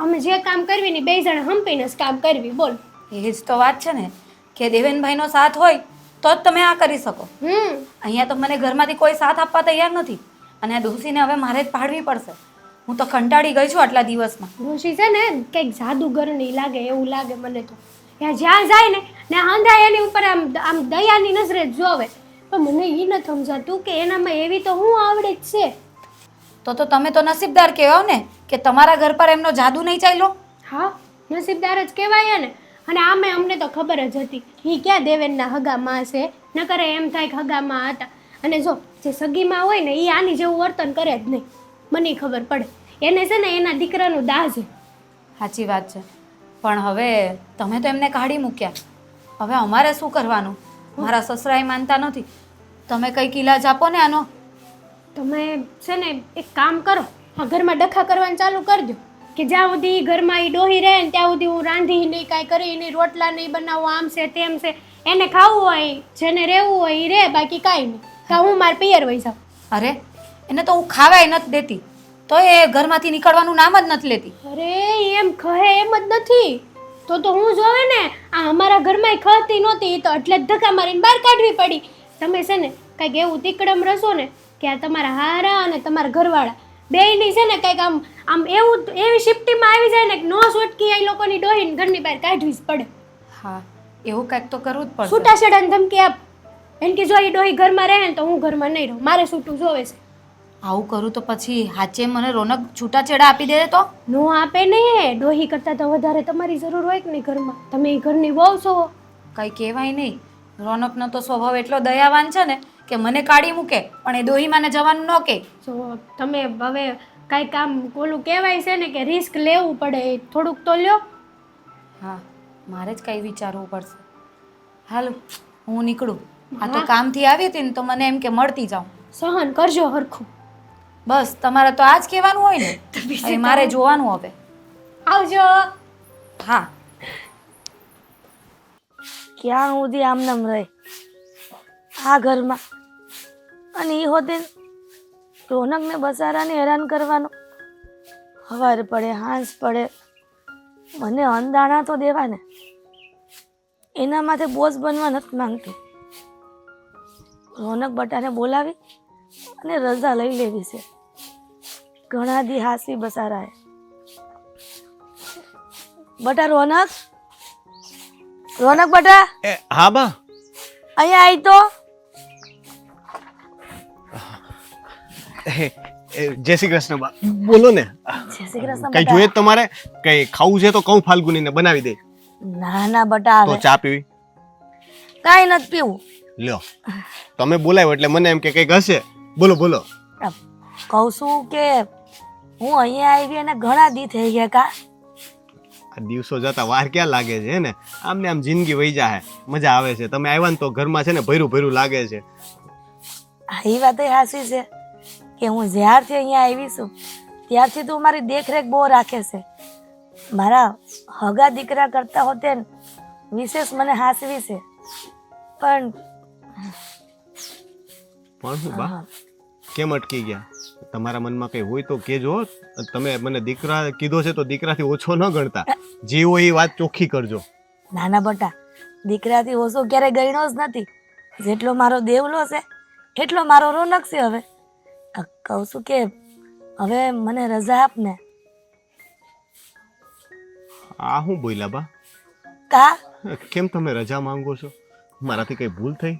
અમે જે કામ કરવી ને 2 જણ હંપીને જ કામ કરવી. બોલ. એ જ તો વાત છે ને કે દેવેનભાઈનો સાથ હોય તો જ તમે આ કરી શકો. અહીંયા તો મને ઘરમાંથી કોઈ સાથ આપવા તૈયાર નથી અને આ ડોસીને હવે મારે જ પાડવી પડશે. હું તો કંટાળી ગઈ છું આટલા દિવસમાં. ડોશી છે ને કંઈક જાદુગરની લાગે એવું લાગે મને તો. જ્યાં જાય ને હંધાય એની ઉપર આમ દયાની નજરે જ જોવે. પણ મને એ નથી સમજાતું કે એનામાં એવી તો હું આવડે જ છે. તો તમે તો નસીબદાર કહેવાઓ ને કે તમારા ઘર પર એમનો જાદુ નહીં ચાલ્યો. હા, નસીબદાર જ કહેવાય ને. અને આમે અમને તો ખબર જ હતી એ ક્યાં દેવેનના હગામાં છે. ન કરે એમ થાય કે હગામાં હતા. અને જો જે સગીમાં હોય ને એ આની જેવું વર્તન કરે જ નહીં. મને ખબર પડે એને છે ને એના દીકરાનું દાહ છે. સાચી વાત છે, પણ હવે તમે તો એમને કાઢી મૂક્યા. હવે અમારે શું કરવાનું? મારા સસરાએ માનતા નથી. તમે કંઈક ઇલાજ આપો ને આનો. તમે છે ને એક કામ કરો, આ ઘરમાં ડખા કરવાનું ચાલુ કરી દો કે જ્યાં સુધી ઘરમાં એ ડોહી રહે ને ત્યાં સુધી હું રાંધી નહીં, કાંઈ કરી નહીં, રોટલા નહીં બનાવું, આમ છે તેમ છે. એને ખાવું હોય જેને રહેવું હોય એ રે, બાકી કાંઈ નહીં. કાં હું માર પિયર વહી જાઉં. અરે એને તો હું ખાવાય નથી દેતી, તો એ ઘરમાંથી નીકળવાનું નામ જ નથી લેતી. અરે એમ કહે એમ જ નથી તો હું જોવે ને, આ અમારા ઘરમાં ખતી નહોતી તો એટલે જ ધક્કા મારીને બહાર કાઢવી પડી. તમે છે ને કંઈક એવું તીકડમ રસો ને કે આ તમારા હારા અને તમારા ઘરવાળા બેયની છે ને કંઈક આમ એવું એવી શિફ્ટીમાં આવી જાય ને કે નો છૂટકી એ લોકોની ડોહીને ઘરની બહાર કાઢવી જ પડે. હા, એવું કંઈક તો કરવું જ પડશે. છૂટાછેડાની ધમકી આપ એમ કે જો એ ડોહી ઘરમાં રહે ને તો હું ઘરમાં નહીં રહું, મારે છૂટું જોવે છે. આવું કરું તો પછી હાચે મને રોનક છૂટાછેડા આપી દે તો? નો આપે નહીં, ડોહી કરતાં તો વધારે તમારી જરૂર હોય કે નહીં ઘરમાં. તમે એ ઘરની વહુ છો. કંઈ કહેવાય નહીં. રોનકનો તો સ્વભાવ એટલો દયાવાન છે ને કે મને કાઢી મૂકે પણ એ દોહીમાને જવાનું ન કહે. જો તમે હવે કાંઈ કામ ઓલું કહેવાય છે ને કે રિસ્ક લેવું પડે, એ થોડુંક તો લ્યો. હા, મારે જ કંઈ વિચારવું પડશે. હાલો હું નીકળું. આ તો કામથી આવી હતી ને તો મને એમ કે મળતી જાઉં. સહન કરજો હરખું. બસ તમારે તો આ જ કહેવાનું હોય ને? હવે મારે જોવાનું હવે. આવજો. હા. ક્યાં સુધી આમનામ રહે આ ઘરમાં, અને એ હોતે રોનકને બસારાને હેરાન કરવાનો. સવાર પડે હાંસ પડે મને અંદાણા તો દેવા ને, એના માથે બોજ બનવા નથી માંગતી. રોનક બટાને બોલાવી અને રજા લઈ લેવી છે. ઘણા દી હાસી બસારાએ. બટા રોનક, રોનક બટા હા બા. અહીંયા આવી તો. જય શ્રી કૃષ્ણ બા. બોલો ને, જય શ્રી કૃષ્ણ કઈ બટા. જોઈએ તમારે? કઈ ખાવું છે તો કહું ફાલ્ગુનીને બનાવી દે. ના ના બટા, તો હવે ચા પીવી? કાંઈ નથી પીવું. લ્યો, તમે બોલાવ્યો એટલે મને એમ કે કંઈક હશે. બોલો બોલો. કહું છું કે હું અહીંયા આવી અને ઘણા દી થઈ ગયા કા. આ દિવસો જતા વાર ક્યાં લાગે છે હે ને? આમને આમ જિંદગી વહી જાય, મજા આવે છે. તમે આવ્યા ને તો ઘરમાં છે ને ભર્યું ભર્યું લાગે છે. એ વાત હાસી છે કે હું જ્યારથી અહીંયા આવી છું ત્યારથી તું મારી દેખરેખ બહુ રાખે છે. મારા હગા દીકરા કરતા હોતે ને વિશેષ મને હાસવી છે. પણ હું બા કેમ અટકી ગયા? તમારા મનમાં કઈ હોય તો કેજો. તમે મને દીકરા કીધો છે તો દીકરાથી ઓછો ન ગણતા. જે હોય એ વાત ચોખ્ખી કરજો. નાના બટા, દીકરાથી ઓછો ક્યારેય ગણ્યો જ નથી. જેટલો મારો દેવલો છે એટલો મારો રોનક છે. હવે કહું છું કે હવે મને રજા આપ ને. આ હું બોલ્યા બા? કા કેમ તમે રજા માંગો છો? મારાથી કઈ ભૂલ થઈ?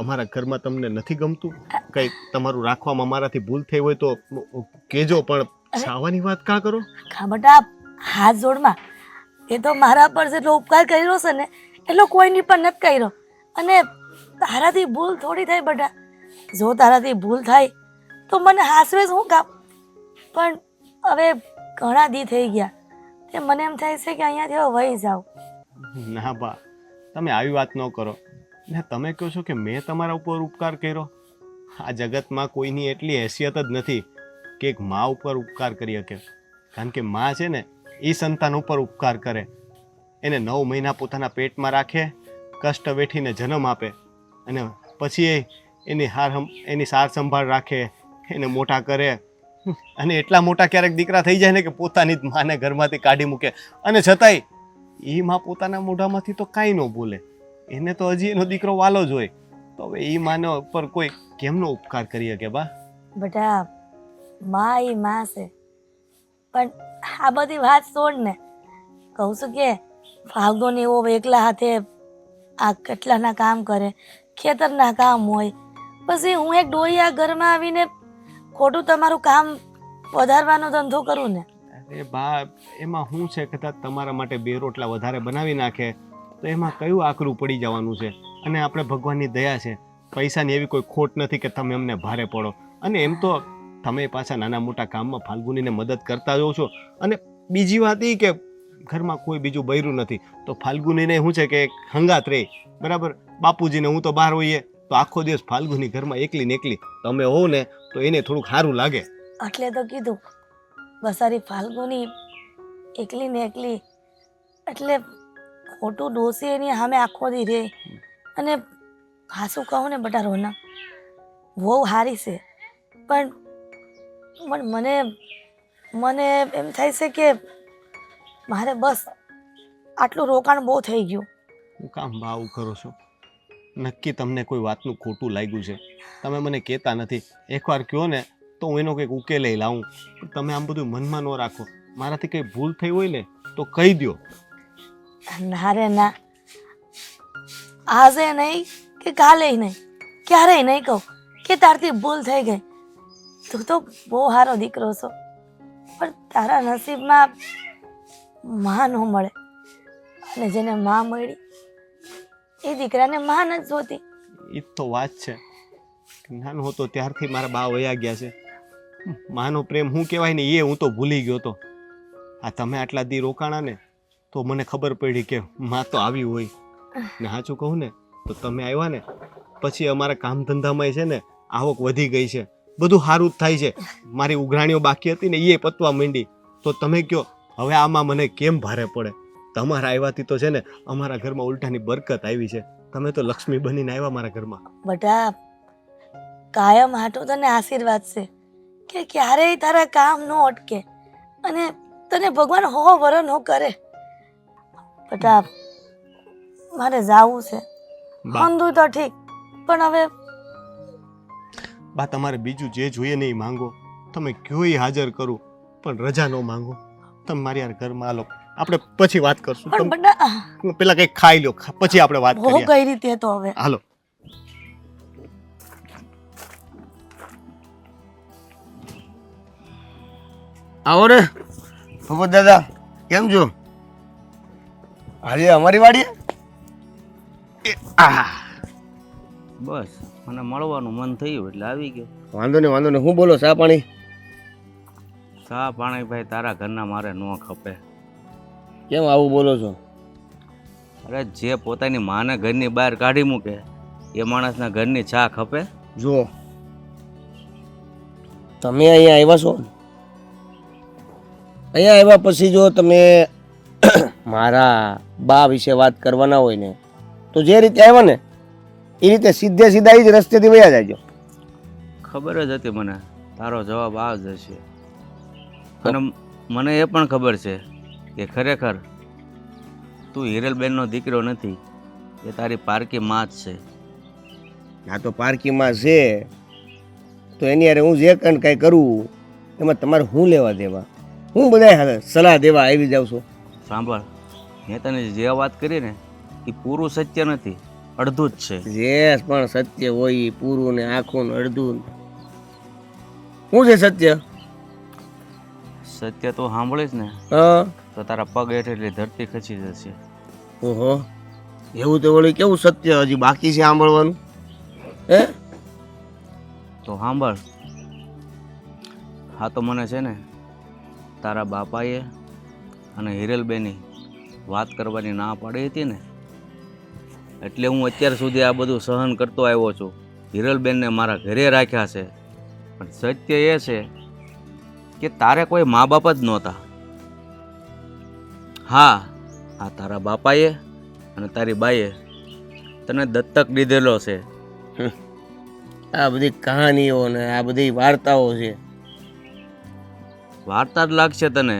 અમારા ઘરમાં તમને નથી ગમતું? કઈ તમારું રાખવામાં મારાથી ભૂલ થઈ હોય તો કેજો, પણ સાવાની વાત કા કરો? કા બટા, હાથ જોડમાં. એ તો મારા પર જેટલો ઉપકાર કર્યો છે ને એટલો કોઈની પર નથી કર્યો. અને તારાથી ભૂલ થોડી થાય બટા. જો તારાથી ભૂલ થાય તો મને હાસવે શું કામ? પણ હવે ઘણા દી થઈ ગયા તે મને એમ થાય છે કે અહીંયાથી હવે વહી જાઉં. ના બા, તમે આવી વાત ન કરો ને. તમે કહો છો કે મેં તમારા ઉપર ઉપકાર કર્યો. આ જગતમાં કોઈની એટલી હેસિયત જ નથી કે એક મા ઉપર ઉપકાર કરી શકે. કારણ કે મા છે ને એ સંતાન ઉપર ઉપકાર કરે. એને 9 મહિના પોતાના પેટમાં રાખે, કષ્ટ વેઠીને જન્મ આપે, અને પછી એની સાર સંભાળ રાખે, એને મોટા કરે. અને એટલા મોટા ક્યારેક દીકરા થઈ જાય ને કે પોતાની જ માને ઘરમાંથી કાઢી મૂકે. અને છતાંય એ માં પોતાના મોઢામાંથી તો કાંઈ ન બોલે. એને તો હજી એનો દીકરો વાલો જ હોય. તો હવે એ માને ઉપર કોઈ કેમનો ઉપકાર કરી શકે બા? બેટા, માં એ માં છે. પણ આ બધી વાત છોડ ને. કહું છું કે ફાલ્ગુની એવો એકલા હાથે આ કેટલાના કામ કરે, ખેતરના કામ હોય, પછી હું એક ડોહી આ ઘરમાં આવીને ખોટું તમારું કામ વધારવાનો ધંધો કરું ને. અરે બા, એમાં શું છે? કદાચ તમારા માટે 2 રોટલા વધારે બનાવી નાખે તો એમાં કયું આકરું પડી જવાનું છે? અને આપણે ભગવાનની દયા છે, પૈસાની એવી કોઈ ખોટ નથી કે તમે અમને ભારે પડો. અને એમ તો તમે પાછા નાના મોટા કામમાં ફાલ્ગુનીને મદદ કરતા જ છો. અને બીજી વાત એ કે ઘરમાં કોઈ બીજું બૈરું નથી તો ફાલ્ગુનીને શું છે કે હંગાત રહે. બરાબર, બાપુજીને હું તો બહાર હોઈએ તો આખો દિવસ ફાલ્ગુની ઘરમાં એકલી ને એકલી. તમે હો ને તો એને થોડુંક સારું લાગે. એટલે તો કીધું બસારી ફાલ્ગુની એકલી ને એકલી એટલે ખોટું ડોસી એની સામે આખો દી રે. અને હાસું કહું ને બટા રોનક, બહુ સારી છે, પણ મને મને એમ થાય છે કે મારે બસ આટલું રોકાણ બહુ થઈ ગયું. હું કામ બા આવું કરો છો? નક્કી તમને કોઈ વાતનું ખોટું લાગ્યું છે, તમે મને કહેતા નથી. એકવાર કહો ને તો હું એનો કંઈક ઉકેલ લાવું, પણ તમે આમ બધું મનમાં ન રાખો. મારાથી કંઈ ભૂલ થઈ હોય ને તો કહી દો. ના રે ના, આજે નહીં કે કાલે નહીં, ક્યારેય નહીં કહું કે તારથી ભૂલ થઈ ગઈ. તું તો બહુ સારો દીકરો છો, પણ તારા નસીબમાં માં ન મળે, અને જેને માં મળી એ દીકરાને માં જ જોતી. એ તો વાત છે. નાનો હતો ત્યારથી મારા બા વયા ગયા છે. માનો પ્રેમ શું કહેવાય ને એ હું તો ભૂલી ગયો હતો. આ તમે આટલા દી રોકાણા ને તો મને ખબર પડી કે માં તો આવી હોય. ને સાચું કહું ને તો તમે આવ્યા ને પછી અમારા કામ ધંધામાં છે ને આવક વધી ગઈ છે, બધું સારું જ થાય છે. મારી ઉઘરાણીઓ બાકી હતી ને એ પતવા માંડી. તો તમે કહો હવે આમાં મને કેમ ભારે પડે? તમારા આવ્યાથી તો છે ને અમારા ઘરમાં ઉલટાની બરકત આવી છે. તમે તો લક્ષ્મી બનીને આવ્યા મારા ઘરમાં. બટા, કાયમ હાટું તને આશીર્વાદ છે કે ક્યારેય તારા કામ ન અટકે અને તને ભગવાન હો વરો ન કરે. બટા, મારે જાવું છે. અંધું તો ઠીક, પણ હવે બા તમારે બીજું જે જોઈએ ને એ માંગો, તમે કયો એ હાજર કરું, પણ રજા ન માંગો. તમે મારી યાર ઘરમાં આલો, આપણે પછી વાત કરશું. પણ તમે બટા પેલા કંઈક ખાઈ લો, પછી આપણે વાત બહુ કરીએ. કઈ રીતે તો હવે હાલો. આવો રે ભગવત દાદા, કેમ છો? આજે અમારી વાડીએ? બસ મને મળવાનું મન થયું એટલે આવી ગયો. વાંધો નહીં, વાંધો નહીં. હું બોલો, ચા પાણી? ચા પાણી ભાઈ તારા ઘરના મારે ન ખપે. કેમ આવું બોલો છો? અરે જે પોતાની માને ઘરની બહાર કાઢી મૂકે એ માણસના ઘરની ચા ખપે? જુઓ, તમે અહીંયા આવ્યા છો ને, અહીંયા આવ્યા પછી જો તમે મારા બા વિશે વાત કરવાના હોય ને તો જે રીતે આવ્યા ને એ રીતે સીધે સીધા એ જ રસ્તેથી વયા જાયજો. ખબર જ હતી મને તારો જવાબ આ જ હશે. અને મને એ પણ ખબર છે કે ખરેખર તું હિરલબેનનો દીકરો નથી, એ તારી પારકી માં જ છે. આ તો પારકીમાં છે તો એની યારે હું જે કાંઈ કરું એમાં તમારે શું લેવા દેવા? હું બધા સલાહ દેવા આવી જાઉં છું. સાંભળ, મેં તને જે વાત કરી ને એ પૂરું સત્ય નથી, અડધું જ છે. જે પણ સત્ય હોય એ પૂરું ને આખું ને અડધું. શું છે સત્ય? સત્ય તું સાંભળીશ ને હા. તો તારા પગ હેઠળની ધરતી ખસી જશે. ઓહો, એવું તો વળી કેવું સત્ય હજી બાકી છે સાંભળવાનું? હે? તો સાંભળ. હા તો મને છે ને તારા બાપાએ અને હિરલબેની વાત કરવાની ના પાડી હતી ને, એટલે હું અત્યાર સુધી આ બધું સહન કરતો આવ્યો છું. હિરલબેનને મારા ઘરે રાખ્યા છે, પણ સત્ય એ છે કે તારે કોઈ મા બાપ જ નહોતા. હા, આ તારા બાપાએ અને તારી બાઈએ તને દત્તક લીધેલો છે. આ બધી કહાનીઓ ને આ બધી વાર્તાઓ છે. વાર્તા જ લાગશે તને.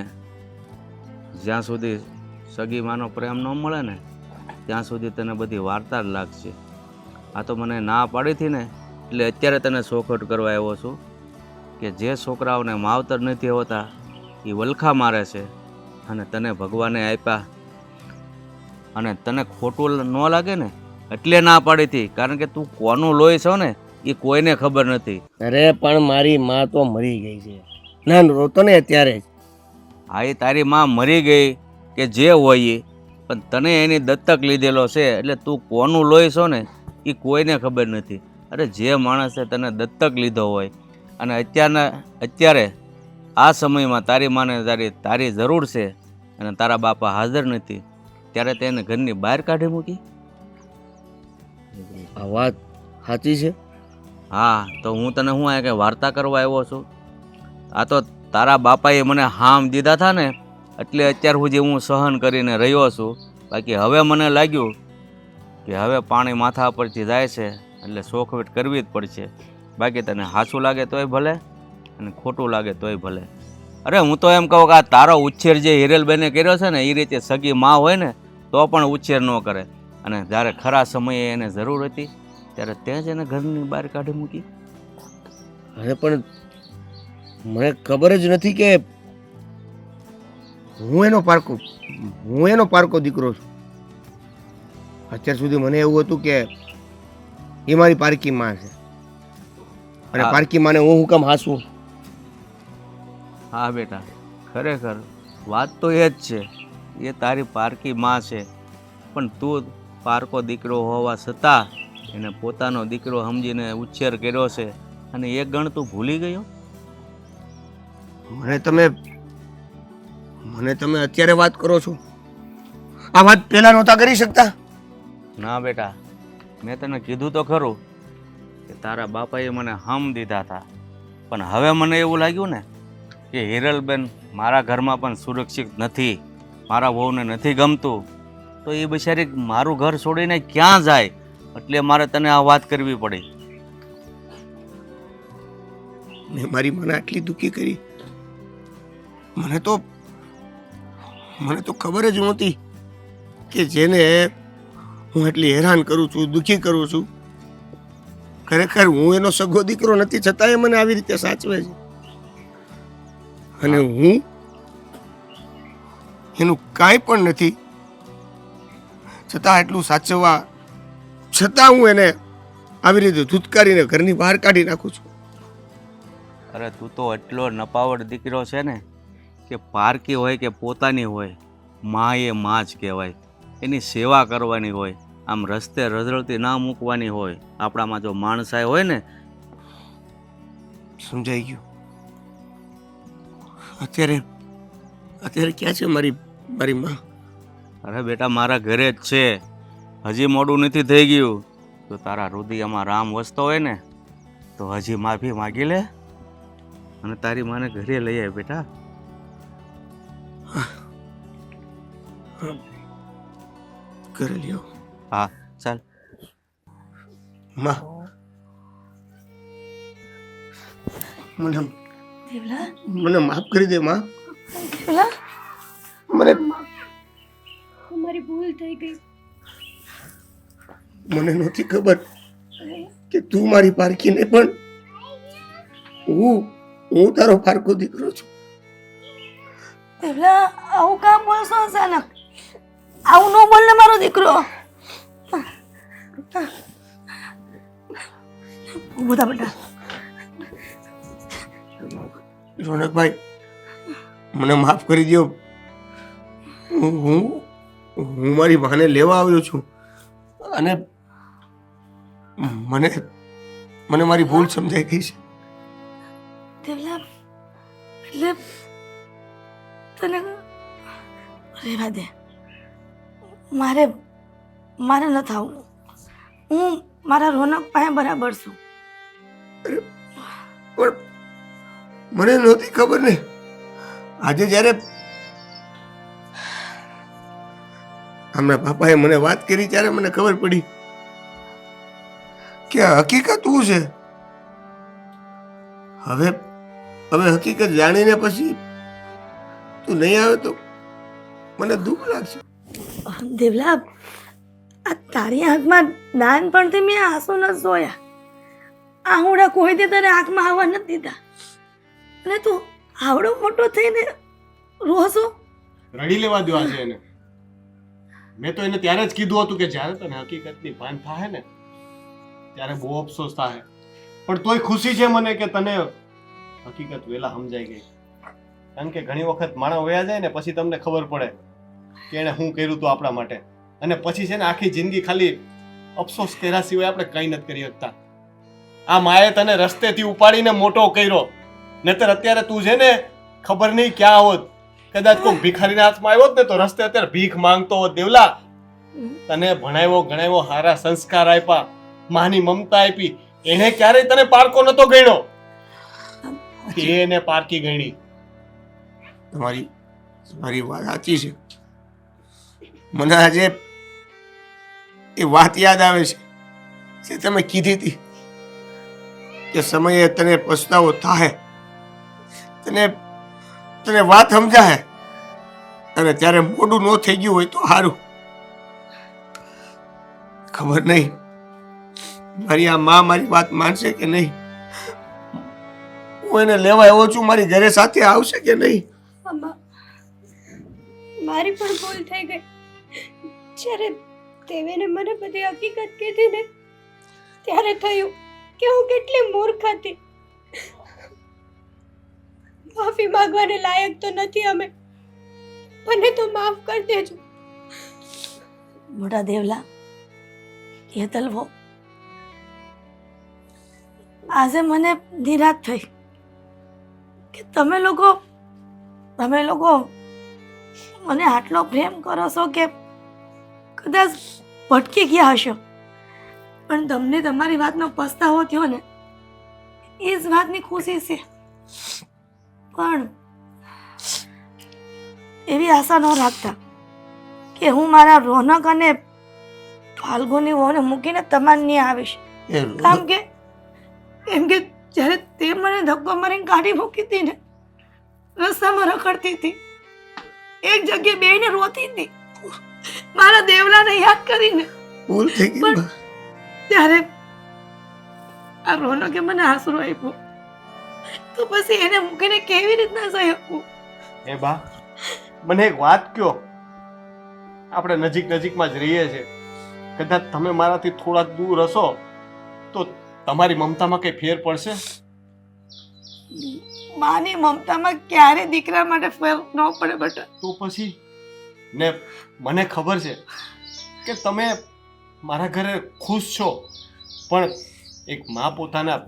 જ્યાં સુધી સગી માનો પ્રેમ ન મળે ને ત્યાં સુધી તને બધી વાર્તા જ લાગશે. આ તો મને ના પાડી હતી ને એટલે અત્યારે તને ચોખવટ કરવા આવ્યો છું કે જે છોકરાઓને માવતર નથી હોતા એ વલખા મારે છે, અને તને ભગવાને આપ્યા અને તને ખોટું ન લાગે ને એટલે ના પાડી હતી, કારણ કે તું કોનું લોહી છો ને એ કોઈને ખબર નથી. અરે પણ મારી માં તો મરી ગઈ છે. ના રોતો ને અત્યારે જ. હા, એ તારી માં મરી ગઈ કે જે હોય એ, પણ તને એની દત્તક લીધેલો છે એટલે તું કોનું લોહી છો ને એ કોઈને ખબર નથી. અરે જે માણસે તને દત્તક લીધો હોય અને અત્યારે આ સમયમાં તારી માને તારી જરૂર છે અને તારા બાપા હાજર નથી, ત્યારે તેને ઘરની બહાર કાઢી મૂકી. આ વાત સાચી છે. હા, તો હું તને શું આ કે વાર્તા કરવા આવ્યો છું? આ તો તારા બાપાએ મને હામ દીધા હતા ને એટલે અત્યાર સુધી હું સહન કરીને રહ્યો છું. બાકી હવે મને લાગ્યું કે હવે પાણી માથા પરથી જાય છે એટલે શોખવેટ કરવી જ પડશે. બાકી તને સાચું લાગે તોય ભલે અને ખોટું લાગે તોય ભલે. અરે હું તો એમ કહું કે આ તારો ઉછેર જે હિરલબેને કર્યો છે ને એ રીતે સગી માં હોય ને તો પણ ઉછેર ન કરે. અને જ્યારે ખરા સમયે એને જરૂર હતી ત્યારે ત્યાં જ એને ઘરની બહાર કાઢી મૂકી. અરે પણ મને ખબર જ નથી કે હું એનો પારકો દીકરો છું. અત્યાર સુધી મને એવું હતું કે એ મારી પારકી માં છે અને હા. પારકી માને હું કામ હાસું. હા બેટા, ખરેખર વાત તો એ જ છે, એ તારી પારકી માં છે. પણ તું પારકો દીકરો હોવા છતાં એને પોતાનો દીકરો સમજીને ઉછેર કર્યો છે અને એ ગણ તું ભૂલી ગયો. મને તમે અત્યારે વાત કરો છો? આ વાત પહેલા નહોતા કરી શકતા? ના બેટા, મેં તને કીધું તો ખરું કે તારા બાપાએ મને હમ દીધા હતા, પણ હવે મને એવું લાગ્યું ને કે હિરલબેન મારા ઘરમાં પણ સુરક્ષિત નથી, મારા વહુને નથી ગમતું, તો એ બિચારી મારું ઘર છોડીને ક્યાં જાય, એટલે મારે તને આ વાત કરવી પડી. મેં મારી મને આટલી દુઃખી કરી? મને તો ખબર જ નહોતી કે જેને હું એટલી હેરાન કરું છું, દુઃખી કરું છું, ખરેખર હું એનો સગો દીકરો નથી, છતાંય મને આવી રીતે સાચવે છે. અને હું એનું કાંઈ પણ નથી, છતાં એટલું સાચવવા છતાં હું એને આવી રીતે ધૂતકારીને ઘરની બહાર કાઢી નાખું છું. અરે તું તો એટલો નપાવડ દીકરો છે ને કે પારકી હોય કે પોતાની હોય, માં એ માં જ કહેવાય. એની સેવા કરવાની હોય, આમ રસ્તે રઝળતી ના મૂકવાની હોય. આપણામાં જો માણસાઈ હોય ને. સમજાઈ ગયું. અત્યારે ક્યાં છે મારી માં? અરે બેટા, મારા ઘરે જ છે, હજી મોડું નથી થઈ ગયું. તો તારા હૃદયમાં રામ વસતો હોય ને તો હજી માફી માગી લે અને તારી માને ઘરે લઈ આવ બેટા. ઘરે લ્યો. હા ચાલ. માં, દેવલા, મને માફ કરી દે માં. દેવલા, મને અમારી ભૂલ થઈ ગઈ. મને નહોતી ખબર કે તું મારી પારકી ને પણ હું તારો પારકો દીકરો છું. દેવલા, આવું કામ બોલશો અચાનક? આવું ન બોલ ને મારો દીકરો. બધા બેટા, રોનકભાઈ, મને માફ કરી દો. હું મારી માને લેવા આવ્યો છું અને મને મારી ભૂલ સમજાઈ ગઈ છે. દેવલા, એટલે તને રહેવા દે. મારે ન થવું. હું મારા રોનક પાસે બરાબર છું. પણ મને નહોતી ખબર ને. આજે જ્યારે હમણાં પાપાએ મને વાત કરી ત્યારે મને ખબર પડી કે હકીકત શું છે. હવે હકીકત જાણીને પછી તું નહીં આવે તો મને દુઃખ લાગશે. દેવલા, આ તારી આંખમાં નાનપણથી મેં આંસુ નથી જોયા. આહુડા કોઈ દે તારે આંખમાં આવવા નથી દીધા, અને તું આવડો મોટો થઈને રોશો. રડી લેવા દો આજે એને. મેં તો એને ત્યારે જ કીધું હતું કે જ્યારે તને હકીકતની ભાન થાય ને ત્યારે બહુ અફસોસ થાય, પણ તોય ખુશી છે મને કે તને હકીકત વહેલા સમજાઈ ગઈ. કારણ કે ઘણી વખત માણસ વયા જાય ને પછી તમને ખબર પડે કે એણે શું કર્યું હતું આપણા માટે, અને પછી છે ને આખી જિંદગી ખાલી અફસોસ કર્યા સિવાય આપણે કંઈ નથી કરી શકતા. આ માએ તને રસ્તેથી ઉપાડીને મોટો કર્યો, નહીતર અત્યારે તું છે ને ખબર નહીં ક્યાં હોત. કદાચ કોઈ ભિખારીના હાથમાં આવ્યો ને તો રસ્તે અત્યારે ભીખ માંગતો હોત. દેવલા, તને ભણાવ્યો ગણાવ્યો, સારા સંસ્કાર આપ્યા, માની મમતા આપી, એને ક્યારેય તને પારકો નતો ગણ્યો, એને પારકી ગણી. તમારી વાત સાચી છે. મને આજે એ વાત યાદ આવે છે જે તમે કીધી હતી કે સમયે તને પછતાવો થાય, તને તને વાત સમજાય અને ત્યારે મોડું ન થઈ ગયું હોય તો સારું. ખબર નહીં મારી આ માં મારી વાત માનશે કે નહીં. હું એને લેવા આવ્યો છું, મારી ઘરે સાથે આવશે કે નહીં. અમ્મા, મારી પણ ભૂલ થઈ ગઈ. જ્યારે દેવેને મને બધી હકીકત કીધી ને ત્યારે થયું કે હું કેટલી મૂર્ખ હતી. માફી માંગવાને લાયક તો નથી અમે, મને તો માફ કરી દેજો. મોટા દેવલા, એ તલવો, આજે મને નિરાશ થઈ કે તમે લોકો મને આટલો પ્રેમ કરો છો કે કદાચ ભટકી ગયા હશો, પણ તમને તમારી વાતનો પસ્તાવો થયો ને એ જ વાતની ખુશી છે. પણ એવી આશા ન રાખતા કે હું મારા રોનક અને ફાલ્ગુની વહુને મૂકીને તમારે ત્યાં આવીશ. કારણ કે એમ કે જ્યારે તે મને ધક્કો મારીને કાઢી મૂકી હતી ને, રસ્તામાં રખડતી હતી, એક જગ્યાએ બેહીને રોતી હતી મારા દેવલાને યાદ કરીને. ભૂલ થઈ ગઈ પણ ત્યારે આ રોનકે મને આશરો આપ્યો, તો પછી એને મૂકીને કેવી રીતના જઈ શકું? એ બા, મને એક વાત કહો. આપણે નજીકમાં જ રહીએ છીએ, કદાચ તમે મારાથી થોડાક દૂર હશો તો તમારી મમતામાં કઈ ફેર પડશે? માની મમતામાં ક્યારે દીકરા માટે ફેર ન પડે બેટા. તો પછી ને મને ખબર છે કે તમે મારા ઘરે ખુશ છો, પણ એક મા પોતાના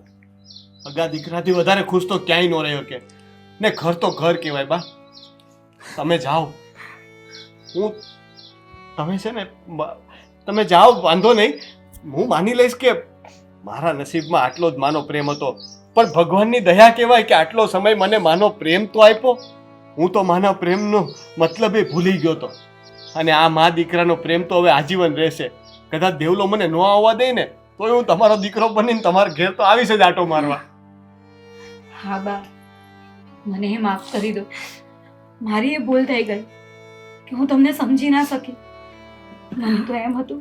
અગા દીકરાથી વધારે ખુશ તો ક્યાંય ન રહ્યો કે ને. ઘર તો ઘર કહેવાય બા. તમે જાઓ, તમે છે ને તમે જાઓ, વાંધો નહીં, હું માની લઈશ કે મારા નસીબમાં આટલો જ માનો પ્રેમ હતો, પણ ભગવાનની દયા કહેવાય કે આટલો સમય મને માનો પ્રેમ તો આપ્યો. હું તો માના પ્રેમનો મતલબ એ ભૂલી ગયો હતો, અને આ મા દીકરાનો પ્રેમ તો હવે આજીવન રહેશે. કદાચ દેવલો મને ન આવવા દે ને તોય હું તમારો દીકરો બનીને તમારા ઘેર તો આવીશ જ આટો મારવા. હા બા, મને એ માફ કરી દો. મારી એ ભૂલ થઈ ગઈ કે હું તમને સમજી ના શકી. મને તો એમ હતું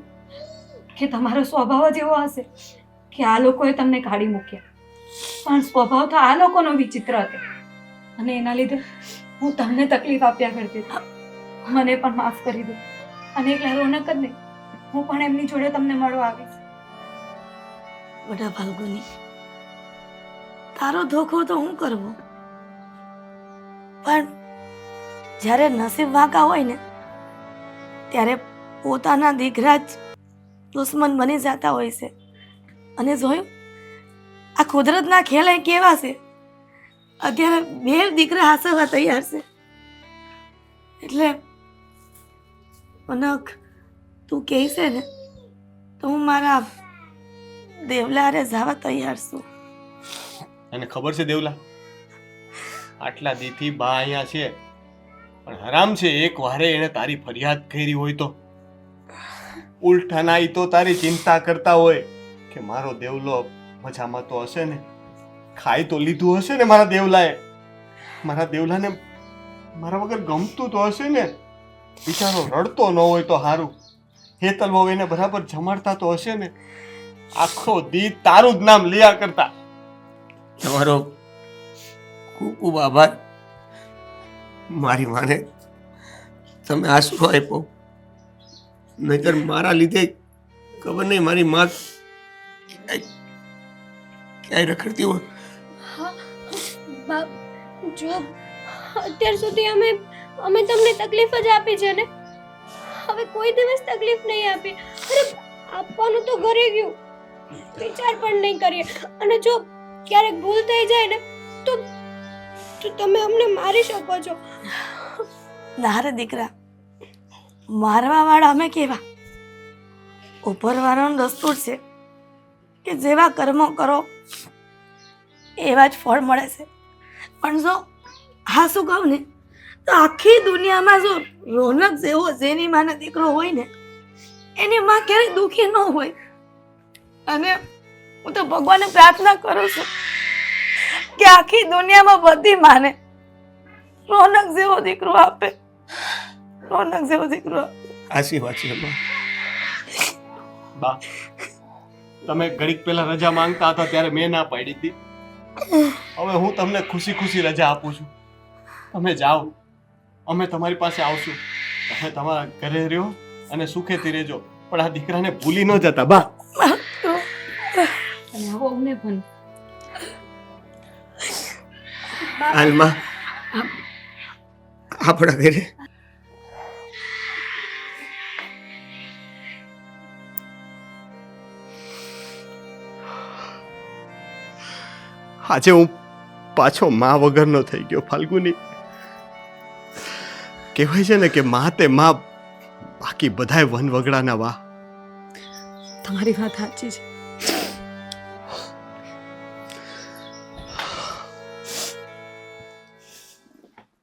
કે તમારો સ્વભાવ જ એવો હશે કે આ લોકોએ તમને કાઢી મૂક્યા, પણ સ્વભાવ તો આ લોકોનો વિચિત્ર હતો અને એના લીધે હું તમને તકલીફ આપ્યા કરતી હતી. મને પણ માફ કરી દો. અને એકલા રોનક જ નહીં, હું પણ એમની જોડે તમને મળવા આવીશ. બેટા ફાલ્ગુની, તારો ધોખો તો હું કરવો, પણ જ્યારે નસીબ વાંકા હોય ને ત્યારે પોતાના દીકરા જ દુશ્મન બની જતા હોય છે. અને જોયું આ કુદરતના ખેલ કેવા છે, અત્યારે બે દીકરા હાસવા તૈયાર છે. એટલે અનક તું કહે છે ને તો હું મારા દેવલા હારે જવા તૈયાર છું. અને ખબર છે દેવલા, આટલા દીથી બા અહીંયા છે, પણ હરામ છે એક વારે એને તારી ફરિયાદ કરી હોય તો ઉલટાના ઈ તો તારી ચિંતા કરતા હોય કે મારો દેવલો મજામાં તો હશે ને, ખાઈ તો લીધું હશે ને મારા દેવલાએ, મારા દેવલાને મારા વગર ગમતું તો હશે ને, બિચારો રડતો ન હોય તો સારું, હેતલ વહુ એને બરાબર જમાડતા તો હશે ને, આખો દી તારું જ નામ લિયા કરતા. તમારો ખૂબ ખૂબ આભાર. મારી માને તમે આશરો આપ્યો, નહીતર મારા લીધે ખબર નહીં મારી માં ક્યાંય રખડતી હોય. બાપ, જો અત્યાર સુધી અમે તમને તકલીફ જ આપી છે ને, હવે કોઈ દિવસ તકલીફ નહીં આપી. અરે આપવાનું તો ઘરે ગયું, વિચાર પણ નહીં કરીએ. અને જો ક્યારેક ભૂલ થઈ જાય ને તો તમે અમને મારી શકો છો. ના રે દીકરા, મારવા વાળા અમે કેવા, ઉપરવાળાનો દસ્તુર છે કે જેવા કર્મો કરો એવા જ ફળ મળે છે. પણ જો હા શું કહું ને તો આખી દુનિયામાં જો રોનક જેવો જેની માનો દીકરો હોય ને એની માં ક્યારેય દુઃખી ન હોય. અને હું તો ભગવાનને પ્રાર્થના કરું છું કે આખી દુનિયામાં બધી માને રોનક જેવો દીકરો આપે, રોનક જેવો દીકરો આપે. આશીર્વાદ છે બા. બા તમે ઘડીક પહેલા રજા માંગતા હતા ત્યારે મેં ના પાડી હતી. હવે હું તમને ખુશી ખુશી રજા આપું છું. તમે જાઓ, અમે તમારી પાસે આવશું. તમે તમારા ઘરે રહ્યો અને સુખેથી રહેજો, પણ આ દીકરાને ભૂલી ન જતા બા. અને આવો અમને પણ હાલમાં આપણા ઘરે આજે હું પાછો મા વગરનો થઈ ગયો ફાલ્ગુની. કહેવાય છે ને કે મા તે મા, બાકી બધાય વન વગડાના વાહ. તમારી વાત સાચી છે.